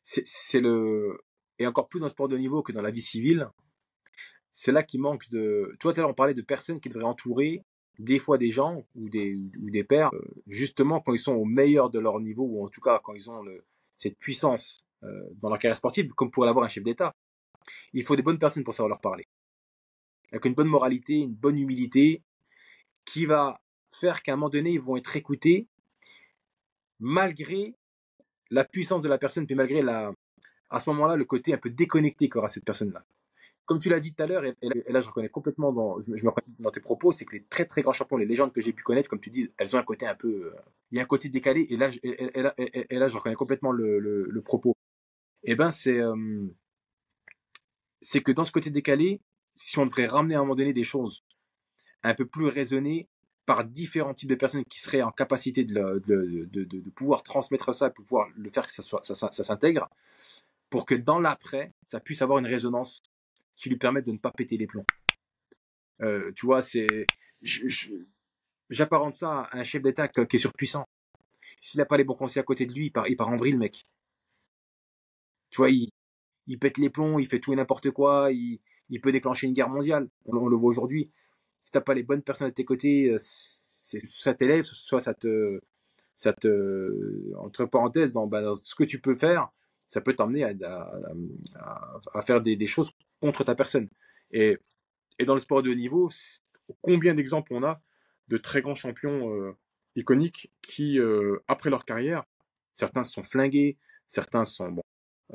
c'est le et encore plus dans le sport de haut niveau que dans la vie civile, c'est là qu'il manque de. Tu vois, tout à l'heure on parlait de personnes qui devraient entourer des fois des gens ou des pairs, justement quand ils sont au meilleur de leur niveau ou en tout cas quand ils ont cette puissance dans leur carrière sportive, comme pourrait l'avoir un chef d'État. Il faut des bonnes personnes pour savoir leur parler, avec une bonne moralité, une bonne humilité, qui va faire qu'à un moment donné ils vont être écoutés malgré la puissance de la personne, puis malgré à ce moment-là, le côté un peu déconnecté qu'aura cette personne-là. Comme tu l'as dit tout à l'heure, et là je reconnais complètement, je me reconnais dans tes propos, c'est que les très très grands champions, les légendes que j'ai pu connaître, comme tu dis, elles ont un côté un peu. Il y a un côté décalé, et là je reconnais complètement le propos. Et ben c'est que dans ce côté décalé, si on devrait ramener à un moment donné des choses un peu plus raisonnées par différents types de personnes qui seraient en capacité de pouvoir transmettre ça, de pouvoir le faire que ça s'intègre, pour que dans l'après, ça puisse avoir une résonance qui lui permette de ne pas péter les plombs. Tu vois, j'apparente ça à un chef d'État qui est surpuissant. S'il n'a pas les bons conseils à côté de lui, il part en vrille, le mec. Tu vois, il pète les plombs, il fait tout et n'importe quoi, il peut déclencher une guerre mondiale. On le voit aujourd'hui. Si t'as pas les bonnes personnes à tes côtés, ça t'élève, soit entre parenthèses, dans ce que tu peux faire, ça peut t'emmener à faire des choses contre ta personne. Et, et dans le sport de haut niveau, combien d'exemples on a de très grands champions iconiques qui, après leur carrière, certains se sont flingués, certains sont. Bon,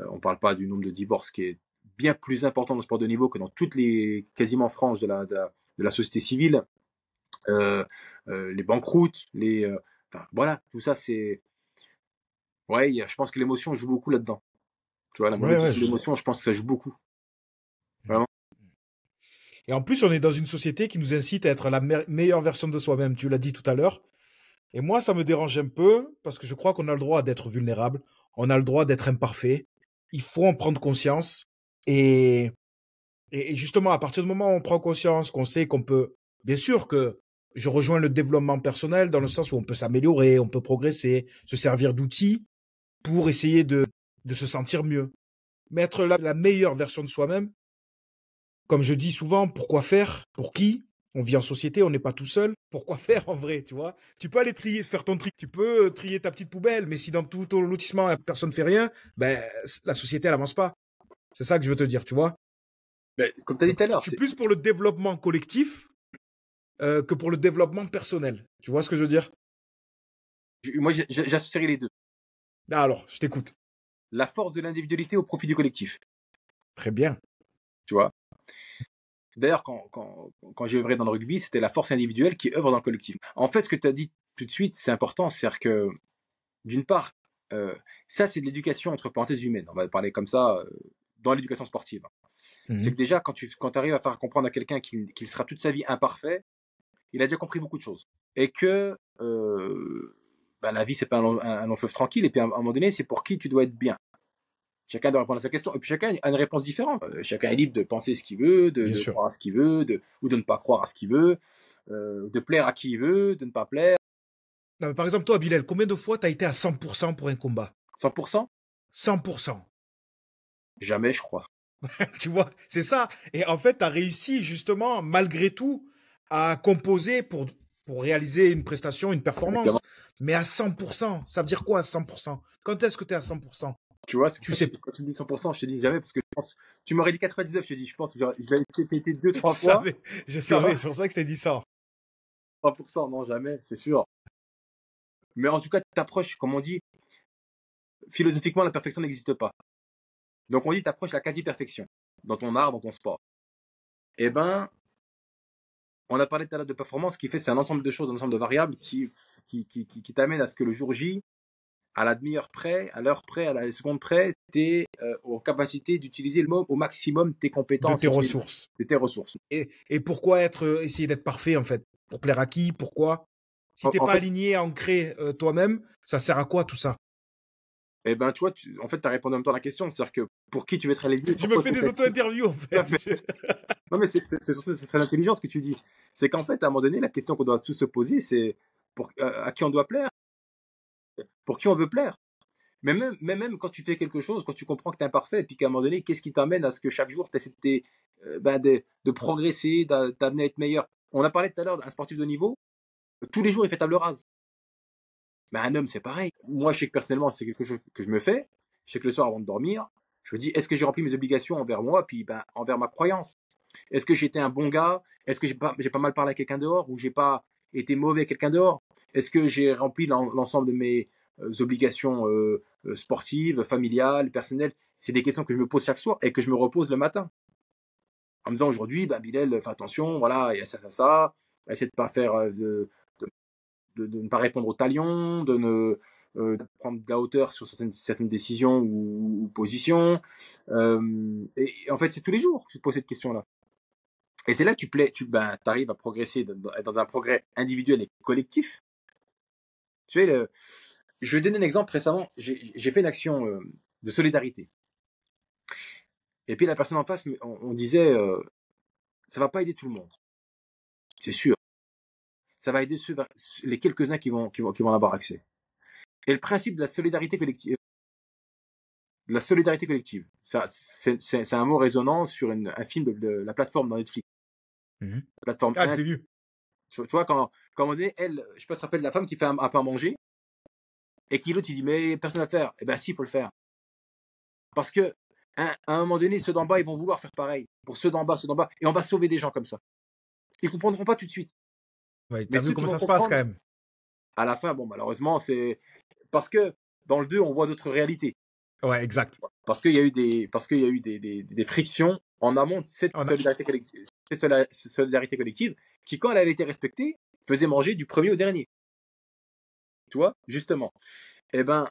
on ne parle pas du nombre de divorces qui est bien plus important dans le sport de haut niveau que dans toutes les quasiment franges de la société civile. Les banqueroutes, enfin, voilà, tout ça, c'est. Ouais, je pense que l'émotion joue beaucoup là-dedans. Tu vois, la
Ouais, ouais.
monétisation de l'émotion, je pense que ça joue beaucoup. Vraiment.
Et en plus, on est dans une société qui nous incite à être la meilleure version de soi-même. Tu l'as dit tout à l'heure. Et moi, ça me dérange un peu parce que je crois qu'on a le droit d'être vulnérable. On a le droit d'être imparfait. Il faut en prendre conscience. Et, et justement, à partir du moment où on prend conscience, qu'on sait qu'on peut, bien sûr que je rejoins le développement personnel dans le sens où on peut s'améliorer, on peut progresser, se servir d'outils pour essayer de se sentir mieux. Mais être la meilleure version de soi-même, comme je dis souvent, pourquoi faire? Pour qui? On vit en société, on n'est pas tout seul. Pourquoi faire en vrai, tu vois? Tu peux aller trier, faire ton tri, tu peux trier ta petite poubelle, mais si dans tout ton lotissement, personne ne fait rien, ben, la société, elle avance pas. C'est ça que je veux te dire, tu vois?
Ben, comme tu as dit tout à
Je
l'heure,
suis plus pour le développement collectif que pour le développement personnel. Tu vois ce que je veux dire?
moi j'associerais les deux.
Ah, alors, je t'écoute.
La force de l'individualité au profit du collectif.
Très bien.
Tu vois. D'ailleurs, quand j'ai œuvré dans le rugby, c'était la force individuelle qui œuvre dans le collectif. En fait, ce que tu as dit tout de suite, c'est important, c'est-à-dire que, d'une part, euh, ça, c'est de l'éducation entre parenthèses humaine. On va parler comme ça dans l'éducation sportive. C'est que
Mhm.
déjà, quand tu arrives à faire comprendre à quelqu'un qu'il sera toute sa vie imparfait, il a déjà compris beaucoup de choses. Et que bah, la vie, c'est pas un long fleuve tranquille, et puis à un moment donné, c'est pour qui tu dois être bien. Chacun doit répondre à sa question. Et puis chacun a une réponse différente. Chacun est libre de penser ce qu'il veut, de,
Bien
de
sûr.
croire à ce qu'il veut, ou de ne pas croire à ce qu'il veut, de plaire à qui il veut, de ne pas plaire.
Non, mais par exemple, toi, Bilal, combien de fois tu as été à 100% pour un combat?
100%.
100%.
Jamais, je crois.
Tu vois, c'est ça. Et en fait, tu as réussi justement, malgré tout, à composer pour réaliser une prestation, une
Exactement.
performance. Mais à 100%, ça veut dire quoi à 100%? Quand est-ce que tu es à 100%?
Tu vois, c'est pour
Tu
ça que
sais,
quand tu me dis 100%, je te dis jamais, parce que je pense, tu m'aurais dit 99, je te dis, je pense que je l'avais peut-être été deux,
je
trois fois,
savais, je
tu vois.
savais, c'est pour ça que je t'ai dit ça.
100%, non, jamais, c'est sûr. Mais en tout cas, tu t'approches, comme on dit, philosophiquement, la perfection n'existe pas. Donc on dit, t'approches la quasi-perfection dans ton art, dans ton sport. Eh ben, On a parlé tout à l'heure de performance, ce qui fait, c'est un ensemble de choses, un ensemble de variables qui t'amènent à ce que le jour J, à la demi-heure près, à l'heure près, à la seconde près, tu es en capacité d'utiliser au maximum tes
De
compétences
tes
et
ressources.
tes ressources.
Et pourquoi essayer d'être parfait, en fait? Pour plaire à qui? Pourquoi? Si t'es
En
pas
fait,
aligné, ancré toi-même, ça sert à quoi tout ça?
eh ben, tu vois, en fait, tu as répondu en même temps à la question. C'est-à-dire que pour qui tu veux être aligné,
Je me
pourquoi
fais
tu
des
veux être...
auto-interviews, en fait.
Non, mais c'est très intelligent ce que tu dis. C'est qu'en fait, à un moment donné, la question qu'on doit tous se poser, c'est à qui on doit plaire, pour qui on veut plaire. Mais même quand tu fais quelque chose, quand tu comprends que tu es imparfait, et puis qu'à un moment donné, qu'est-ce qui t'amène à ce que chaque jour, tu essaies de progresser, d'amener à être meilleur. On a parlé tout à l'heure d'un sportif de niveau, tous les jours, il fait table rase. Mais un homme, c'est pareil. Moi, je sais que personnellement, c'est quelque chose que je me fais. Je sais que le soir, avant de dormir, je me dis, est-ce que j'ai rempli mes obligations envers moi, puis envers ma croyance? Est-ce que j'ai été un bon gars? Est-ce que j'ai pas mal parlé à quelqu'un dehors ou j'ai pas été mauvais à quelqu'un dehors? Est-ce que j'ai rempli l'ensemble de mes obligations sportives, familiales, personnelles? C'est des questions que je me pose chaque soir et que je me repose le matin. En me disant aujourd'hui, Bilal, fais attention, voilà, il y a ça. Essaie de pas faire, de ne pas répondre aux talions, de prendre de la hauteur sur certaines décisions ou positions. Et en fait, c'est tous les jours que je te pose cette question-là. Et c'est là que tu arrives à progresser dans un progrès individuel et collectif. Tu sais, je vais donner un exemple récemment. J'ai fait une action de solidarité. Et puis la personne en face, on disait, ça va pas aider tout le monde. C'est sûr. Ça va aider les quelques-uns qui vont en avoir accès. Et le principe de la solidarité collective, c'est un mot résonnant sur un film de la plateforme dans Netflix.
Mhm.
La plateforme
Ah, je
1.
l'ai vu.
Tu vois, quand on est, elle, je sais pas si tu te rappelles de la femme qui fait un peu à manger, et qui l'autre, il dit, mais personne à faire. Eh ben, si, il faut le faire. Parce que, à un moment donné, ceux d'en bas, ils vont vouloir faire pareil. Pour ceux d'en bas, et on va sauver des gens comme ça. Ils comprendront pas tout de suite.
Ouais,
Mais
t'as vu
ceux qui
comment
vont
ça se passe quand
comprendre,
même.
à la fin, bon, malheureusement, c'est parce que dans le 2, on voit d'autres réalités.
Ouais, exact.
Parce qu'il y a eu des frictions en amont de
On a-
cette solidarité collective qui, quand elle avait été respectée, faisait manger du premier au dernier. Tu vois, justement. Eh ben,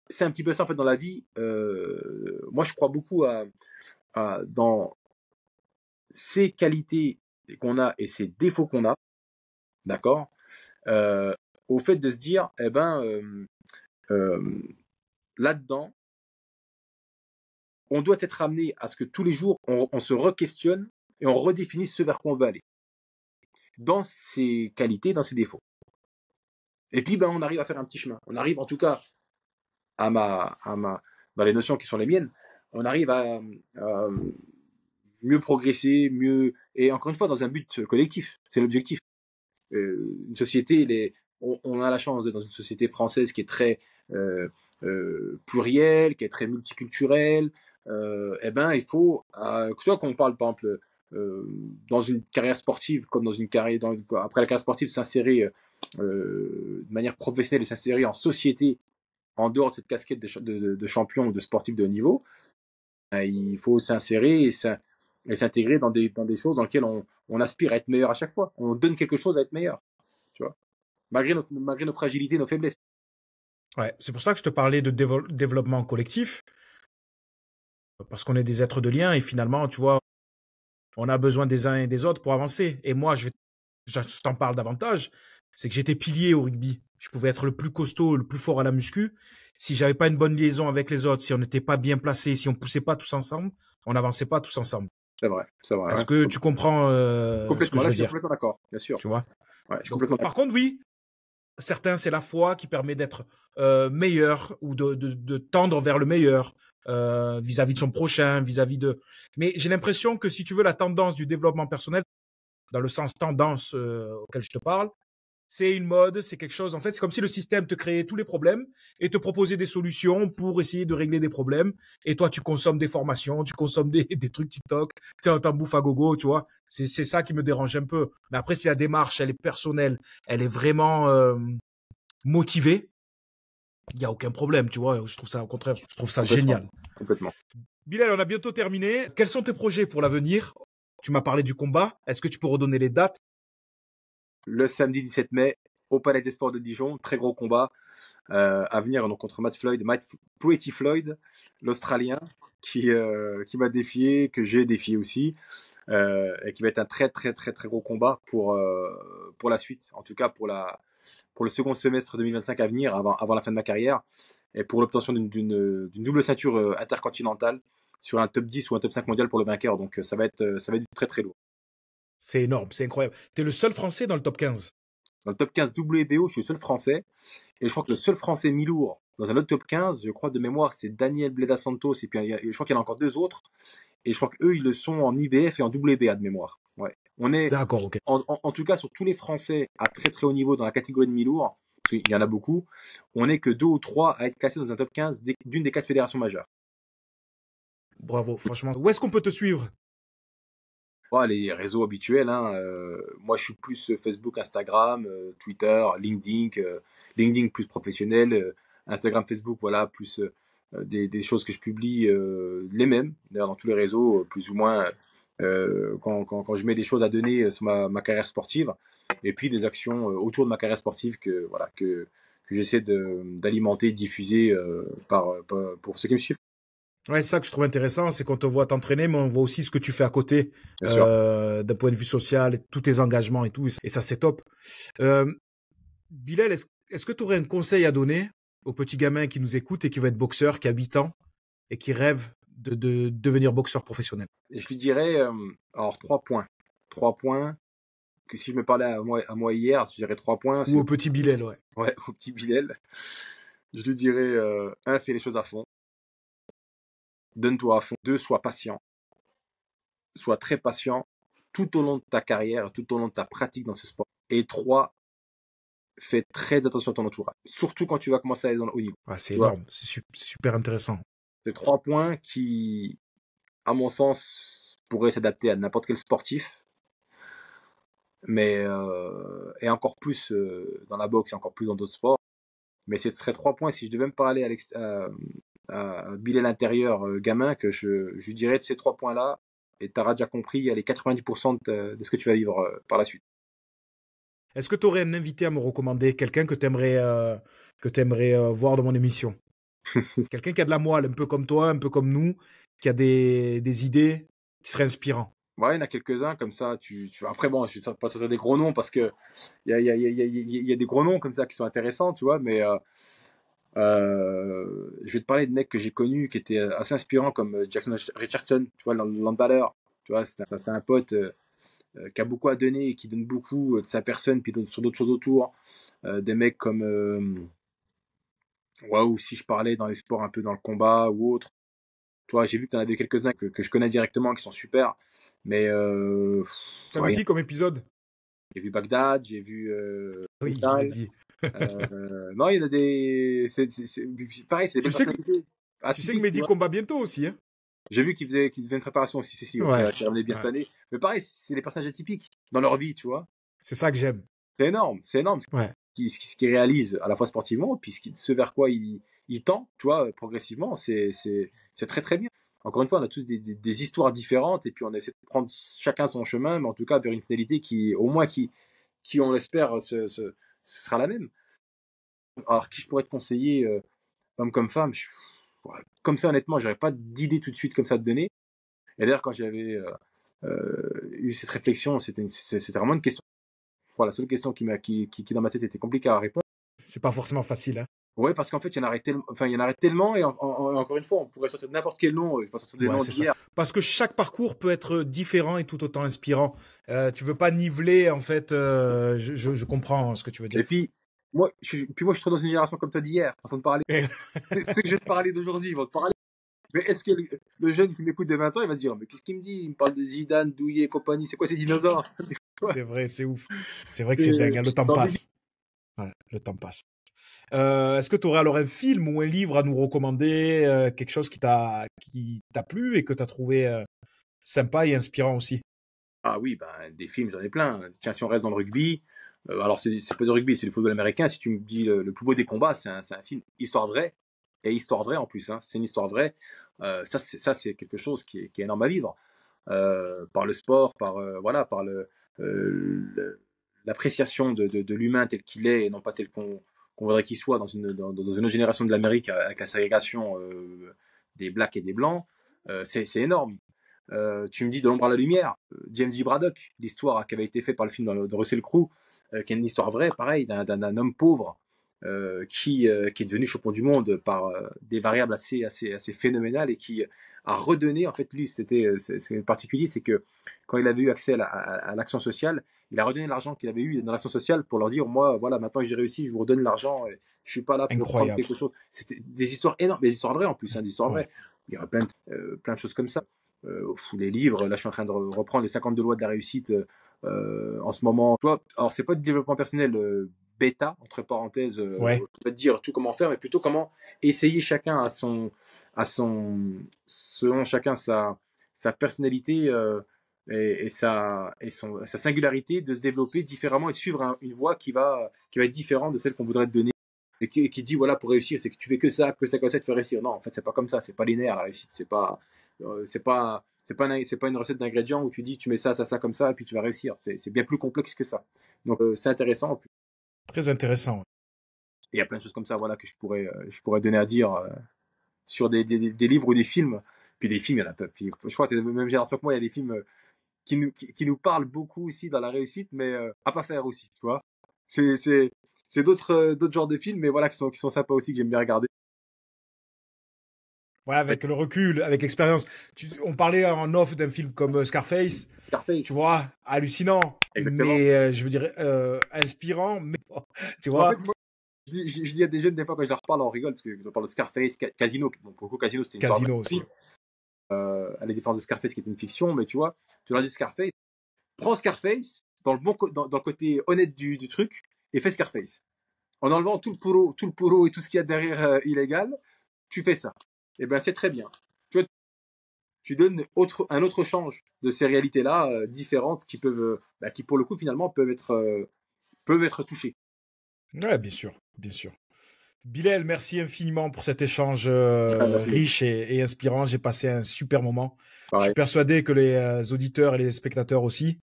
c'est un petit peu ça en fait dans la vie. Moi, je crois beaucoup dans ces qualités qu'on a et ces défauts qu'on a, d'accord, euh, au fait de se dire, euh, là-dedans, on doit être amené à ce que tous les jours, on se re-questionne et on redéfinisse ce vers quoi on veut aller, dans ses qualités, dans ses défauts. Et puis, on arrive à faire un petit chemin. On arrive, en tout cas, dans les notions qui sont les miennes, on arrive à mieux progresser, et encore une fois, dans un but collectif. C'est l'objectif. Une société, on a la chance d'être dans une société française qui est très plurielle, qui est très multiculturelle. Il faut, tu vois, quand on parle, par exemple, dans une carrière sportive, comme dans une carrière, après la carrière sportive, s'insérer de manière professionnelle et s'insérer en société, en dehors de cette casquette de champion ou de sportif de haut niveau, il faut s'insérer et s'intégrer dans des choses dans lesquelles on aspire à être meilleur à chaque fois. On donne quelque chose à être meilleur, tu vois, malgré nos fragilités, nos faiblesses.
Ouais, c'est pour ça que je te parlais de développement collectif, parce qu'on est des êtres de lien et finalement, tu vois, on a besoin des uns et des autres pour avancer. Et moi, je t'en parle davantage, c'est que j'étais pilier au rugby. Je pouvais être le plus costaud, le plus fort à la muscu. Si j'avais pas une bonne liaison avec les autres, si on n'était pas bien placés, si on poussait pas tous ensemble, on n'avançait pas tous ensemble.
C'est vrai,
Est-ce
ouais.
que tu comprends ce que
Complètement.
je
Là,
veux
je suis
dire?
complètement d'accord, bien sûr.
Tu vois?
Ouais, je suis
Donc,
complètement
par
d'accord.
contre, oui, certains, c'est la foi qui permet d'être meilleur ou de tendre vers le meilleur vis-à-vis de son prochain, vis-à-vis de... Mais j'ai l'impression que si tu veux la tendance du développement personnel, dans le sens tendance auquel je te parle, c'est une mode, c'est quelque chose. En fait, c'est comme si le système te créait tous les problèmes et te proposait des solutions pour essayer de régler des problèmes. Et toi, tu consommes des formations, tu consommes des trucs TikTok, t'en bouffes à gogo, tu vois. C'est ça qui me dérange un peu. Mais après, si la démarche, elle est personnelle, elle est vraiment motivée, il n'y a aucun problème, tu vois. Je trouve ça, au contraire, je trouve ça
Complètement.
génial.
Complètement.
Bilal, on a bientôt terminé. Quels sont tes projets pour l'avenir? Tu m'as parlé du combat. Est-ce que tu peux redonner les dates?
le samedi 17 mai au Palais des Sports de Dijon. Très gros combat à venir donc, contre Matt Pretty Floyd, l'Australien, qui m'a défié, que j'ai défié aussi, et qui va être un très très très très gros combat pour la suite, en tout cas pour le second semestre 2025 à venir, avant la fin de ma carrière, et pour l'obtention d'une double ceinture intercontinentale sur un top 10 ou un top 5 mondial pour le vainqueur. Donc ça va être du très très lourd.
C'est énorme, c'est incroyable. Tu es le seul Français dans le top 15.
Dans le top 15 WBO, je suis le seul Français. Et je crois que le seul Français mi-lourd dans un autre top 15, je crois de mémoire, c'est Daniel Bleda Santos. Et puis je crois qu'il y en a encore deux autres. Et je crois qu'eux, ils le sont en IBF et en WBA de mémoire. Ouais. On est,
D'accord, ok.
en tout cas, sur tous les Français à très très haut niveau dans la catégorie de mi-lourd, parce qu'il y en a beaucoup, on n'est que 2 ou 3 à être classés dans un top 15 d'une des 4 fédérations majeures.
Bravo, franchement. Où est-ce qu'on peut te suivre?
Les réseaux habituels, hein. Moi, je suis plus Facebook, Instagram, Twitter, LinkedIn, LinkedIn plus professionnel, Instagram, Facebook, voilà, plus des choses que je publie, les mêmes, d'ailleurs dans tous les réseaux, plus ou moins, quand je mets des choses à donner sur ma carrière sportive, et puis des actions autour de ma carrière sportive que j'essaie d'alimenter, diffuser pour ceux qui me suivent.
Ouais, c'est ça que je trouve intéressant, c'est qu'on te voit t'entraîner, mais on voit aussi ce que tu fais à côté,
Bien sûr.
d'un point de vue social, tous tes engagements et tout, et ça c'est top. Bilal, est-ce que tu aurais un conseil à donner au petit gamin qui nous écoute et qui veut être boxeur, qui a 8 ans et qui rêve de devenir boxeur professionnel?
Et je lui dirais, alors 3 points. 3 points, que si je me parlais à moi hier, je dirais 3 points.
Ou au petit Bilal, ouais.
Ouais, au petit Bilal. Je lui dirais, fais les choses à fond. Donne-toi à fond. 2, sois patient. Sois très patient tout au long de ta carrière, tout au long de ta pratique dans ce sport. Et 3, fais très attention à ton entourage. Surtout quand tu vas commencer à aller dans le haut niveau.
Ouais, c'est
Tu vois,
énorme, c'est super intéressant.
c'est 3 points qui, à mon sens, pourraient s'adapter à n'importe quel sportif. Mais, et encore plus dans la boxe et encore plus dans d'autres sports. Mais ce serait 3 points si je devais me parler à Bilal l'intérieur gamin, que je lui dirais de ces 3 points-là, et tu auras déjà compris les 90% de ce que tu vas vivre par la suite.
Est-ce que tu aurais un invité à me recommander, quelqu'un que tu aimerais voir dans mon émission? Quelqu'un qui a de la moelle, un peu comme toi, un peu comme nous, qui a des idées, qui serait inspirant.
Ouais, il y en a quelques-uns comme ça. Après, bon, je ne vais pas sortir des gros noms parce que il y a des gros noms comme ça qui sont intéressants, tu vois, mais je vais te parler de mecs que j'ai connus qui étaient assez inspirants, comme Jackson Richardson, tu vois, l'handballeur. Tu vois, c'est un pote qui a beaucoup à donner et qui donne beaucoup de sa personne, puis sur d'autres choses autour. Des mecs comme, ouais, ou si je parlais dans les sports un peu dans le combat ou autre. Toi, j'ai vu que tu en avais quelques-uns que je connais directement, qui sont super. Mais
T'as vu
ouais,
qui comme épisode?
j'ai vu Bagdad, j'ai vu
Oui,
Crystal.
vas-y.
Non, il y en a des. Pareil, c'est des
Tu
bonnes
sais que,
personnalités.
tu sais que
Atypiques, tu
Mehdi
vois.
combat bientôt aussi, hein?
J'ai vu qu'il faisait une préparation aussi, c'est ouais,
Ouais,
qui revenait bien cette
ouais.
année. Mais pareil, c'est des personnages atypiques dans leur vie, tu vois.
C'est ça que j'aime.
C'est énorme, c'est énorme
Ouais.
ce qu'il réalise à la fois sportivement, puis ce vers quoi il tend, tu vois, progressivement, c'est très très bien. Encore une fois, on a tous des histoires différentes, et puis on essaie de prendre chacun son chemin, mais en tout cas vers une finalité qui, au moins, qui on l'espère, sera la même. Alors, qui je pourrais te conseiller, homme comme femme, ouais, comme ça, honnêtement, j'aurais pas d'idée tout de suite comme ça à te donner. Et d'ailleurs, quand j'avais eu cette réflexion, c'était vraiment une question. Voilà, la seule question qui dans ma tête était compliquée à répondre.
C'est pas forcément facile, hein?
Ouais, parce qu'en fait, il y en aurait tellement, et encore une fois, on pourrait sortir de n'importe quel nom, je peux sortir des
Ouais,
noms
c'est ça.
d'hier.
Parce que chaque parcours peut être différent et tout autant inspirant. Tu veux pas niveler, en fait. Je comprends ce que tu veux dire.
Et puis, moi, je suis trop dans une génération comme toi d'hier, façon de parler. Ceux que je vais te parler d'aujourd'hui, ils vont te parler. Mais est-ce que le jeune qui m'écoute de 20 ans, il va se dire, mais qu'est-ce qu'il me dit? Il me parle de Zidane, Douillet et compagnie, c'est quoi ces dinosaures?
C'est vrai, c'est ouf. C'est vrai que c'est dingue, hein. Le temps
C'est ambigu.
passe. Ouais, le temps passe. Est-ce que tu aurais alors un film ou un livre à nous recommander, quelque chose qui t'a plu et que tu as trouvé sympa et inspirant aussi?
Ah oui, ben, des films, j'en ai plein. Tiens, si on reste dans le rugby, alors c'est pas du rugby, c'est du football américain. Si tu me dis le plus beau des combats, c'est un film histoire vraie, et histoire vraie en plus, hein. C'est une histoire vraie. Ça, c'est quelque chose qui est énorme à vivre. Par le sport, voilà, par l'appréciation de l'humain tel qu'il est et non pas tel qu'on voudrait qu'il soit dans une autre génération de l'Amérique avec la ségrégation des blacks et des blancs, c'est énorme. Tu me dis de l'ombre à la lumière, James J. Braddock, l'histoire qui avait été faite par le film de Russell Crowe, qui est une histoire vraie, pareil, d'un homme pauvre qui est devenu champion du monde par des variables assez phénoménales et qui a redonné, en fait, lui, c'est particulier, c'est que quand il avait eu accès à l'action sociale, il a redonné l'argent qu'il avait eu dans l'action sociale pour leur dire, moi, voilà, maintenant que j'ai réussi, je vous redonne l'argent, et je suis pas là pour prendre quelque chose. C'était des histoires énormes, des histoires vraies en plus, des histoires vraies. Il y aura plein de choses comme ça. Les livres, là je suis en train de reprendre les 52 lois de la réussite en ce moment. Alors c'est pas du développement personnel bêta, entre parenthèses, on va te dire tout comment faire, mais plutôt comment essayer chacun selon chacun sa personnalité et sa singularité, de se développer différemment et de suivre une voie qui va être différente de celle qu'on voudrait te donner. Et qui dit, voilà, pour réussir, c'est que tu fais que ça, tu fais réussir. Non, en fait, c'est pas comme ça, c'est pas linéaire la réussite, c'est pas une recette d'ingrédients où tu dis, tu mets ça, comme ça, et puis tu vas réussir. C'est bien plus complexe que ça. Donc, c'est intéressant.
Très intéressant.
Et il y a plein de choses comme ça, voilà, que je pourrais donner à dire sur des livres ou des films. Puis des films, il y en a pas. Puis, je crois que même génération que moi, il y a des films qui nous parlent beaucoup aussi dans la réussite, mais à pas faire aussi, tu vois. C'est d'autres genres de films, mais voilà, qui sont sympas aussi, que j'aime bien regarder.
Ouais, avec le recul, avec l'expérience. On parlait en off d'un film comme Scarface. Tu vois, hallucinant.
Exactement.
Mais je veux dire, inspirant, mais tu vois.
En fait, moi, je dis à des jeunes, des fois, quand je leur parle, on rigole, parce que je parle de Scarface, Casino. Bon, pour le coup, Casino, c'était une
Casino aussi.
À la différence de Scarface, qui était une fiction, mais tu vois, tu leur dis Scarface, prends Scarface dans le côté honnête du truc, et fais Scarface. En enlevant tout le puro et tout ce qu'il y a derrière illégal, tu fais ça. Et ben c'est très bien. Tu donnes un autre change de ces réalités-là différentes qui qui pour le coup finalement peuvent être touchées.
Ouais, bien sûr. Bilal, merci infiniment pour cet échange riche et inspirant. J'ai passé un super moment. Pareil. Je suis persuadé que les auditeurs et les spectateurs aussi.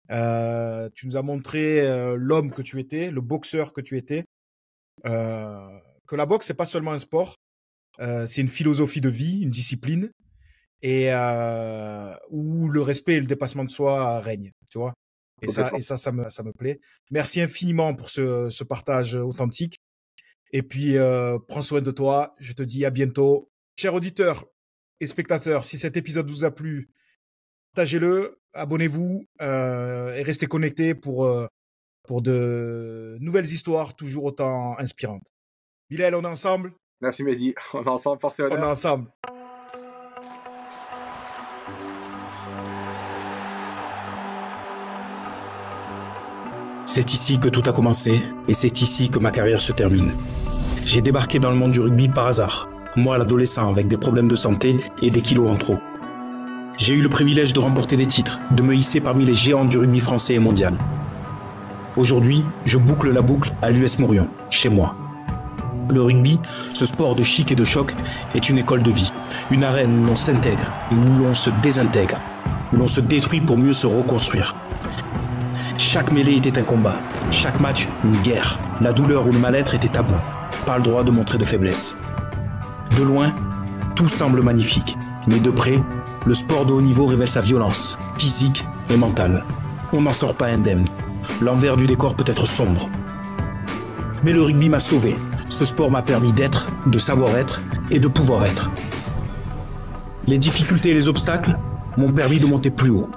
Tu nous as montré l'homme que tu étais, le boxeur que tu étais. Que la boxe, c'est pas seulement un sport, c'est une philosophie de vie, une discipline, et où le respect et le dépassement de soi règnent, tu vois. Et ça me plaît. Merci infiniment pour ce partage authentique. Et puis, prends soin de toi. Je te dis à bientôt. Chers auditeurs et spectateurs, si cet épisode vous a plu, partagez-le, abonnez-vous et restez connectés pour de nouvelles histoires toujours autant inspirantes. Bilal, on est ensemble.
Merci Mehdi, on est ensemble, force et honneur.
On est ensemble.
C'est ici que tout a commencé et c'est ici que ma carrière se termine. J'ai débarqué dans le monde du rugby par hasard, moi l'adolescent avec des problèmes de santé et des kilos en trop. J'ai eu le privilège de remporter des titres, de me hisser parmi les géants du rugby français et mondial. Aujourd'hui, je boucle la boucle à l'US Morion, chez moi. Le rugby, ce sport de chic et de choc, est une école de vie, une arène où l'on s'intègre et où l'on se désintègre, où l'on se détruit pour mieux se reconstruire. Chaque mêlée était un combat, chaque match une guerre. La douleur ou le mal-être était tabou, pas le droit de montrer de faiblesse. De loin, tout semble magnifique, mais de près, le sport de haut niveau révèle sa violence, physique et mentale. On n'en sort pas indemne. L'envers du décor peut être sombre. Mais le rugby m'a sauvé. Ce sport m'a permis d'être, de savoir être et de pouvoir être. Les difficultés et les obstacles m'ont permis de monter plus haut.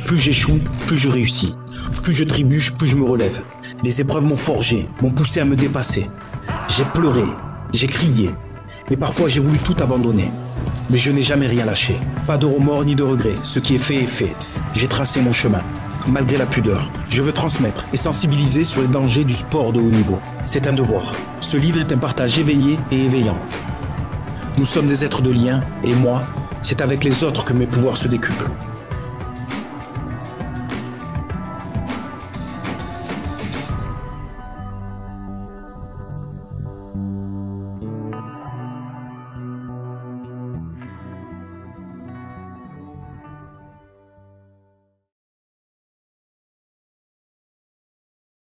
Plus j'échoue, plus je réussis. Plus je trébuche, plus je me relève. Les épreuves m'ont forgé, m'ont poussé à me dépasser. J'ai pleuré, j'ai crié. Et parfois j'ai voulu tout abandonner. Mais je n'ai jamais rien lâché. Pas de remords ni de regrets. Ce qui est fait. J'ai tracé mon chemin. Malgré la pudeur, je veux transmettre et sensibiliser sur les dangers du sport de haut niveau. C'est un devoir. Ce livre est un partage éveillé et éveillant. Nous sommes des êtres de lien, et moi, c'est avec les autres que mes pouvoirs se décuplent.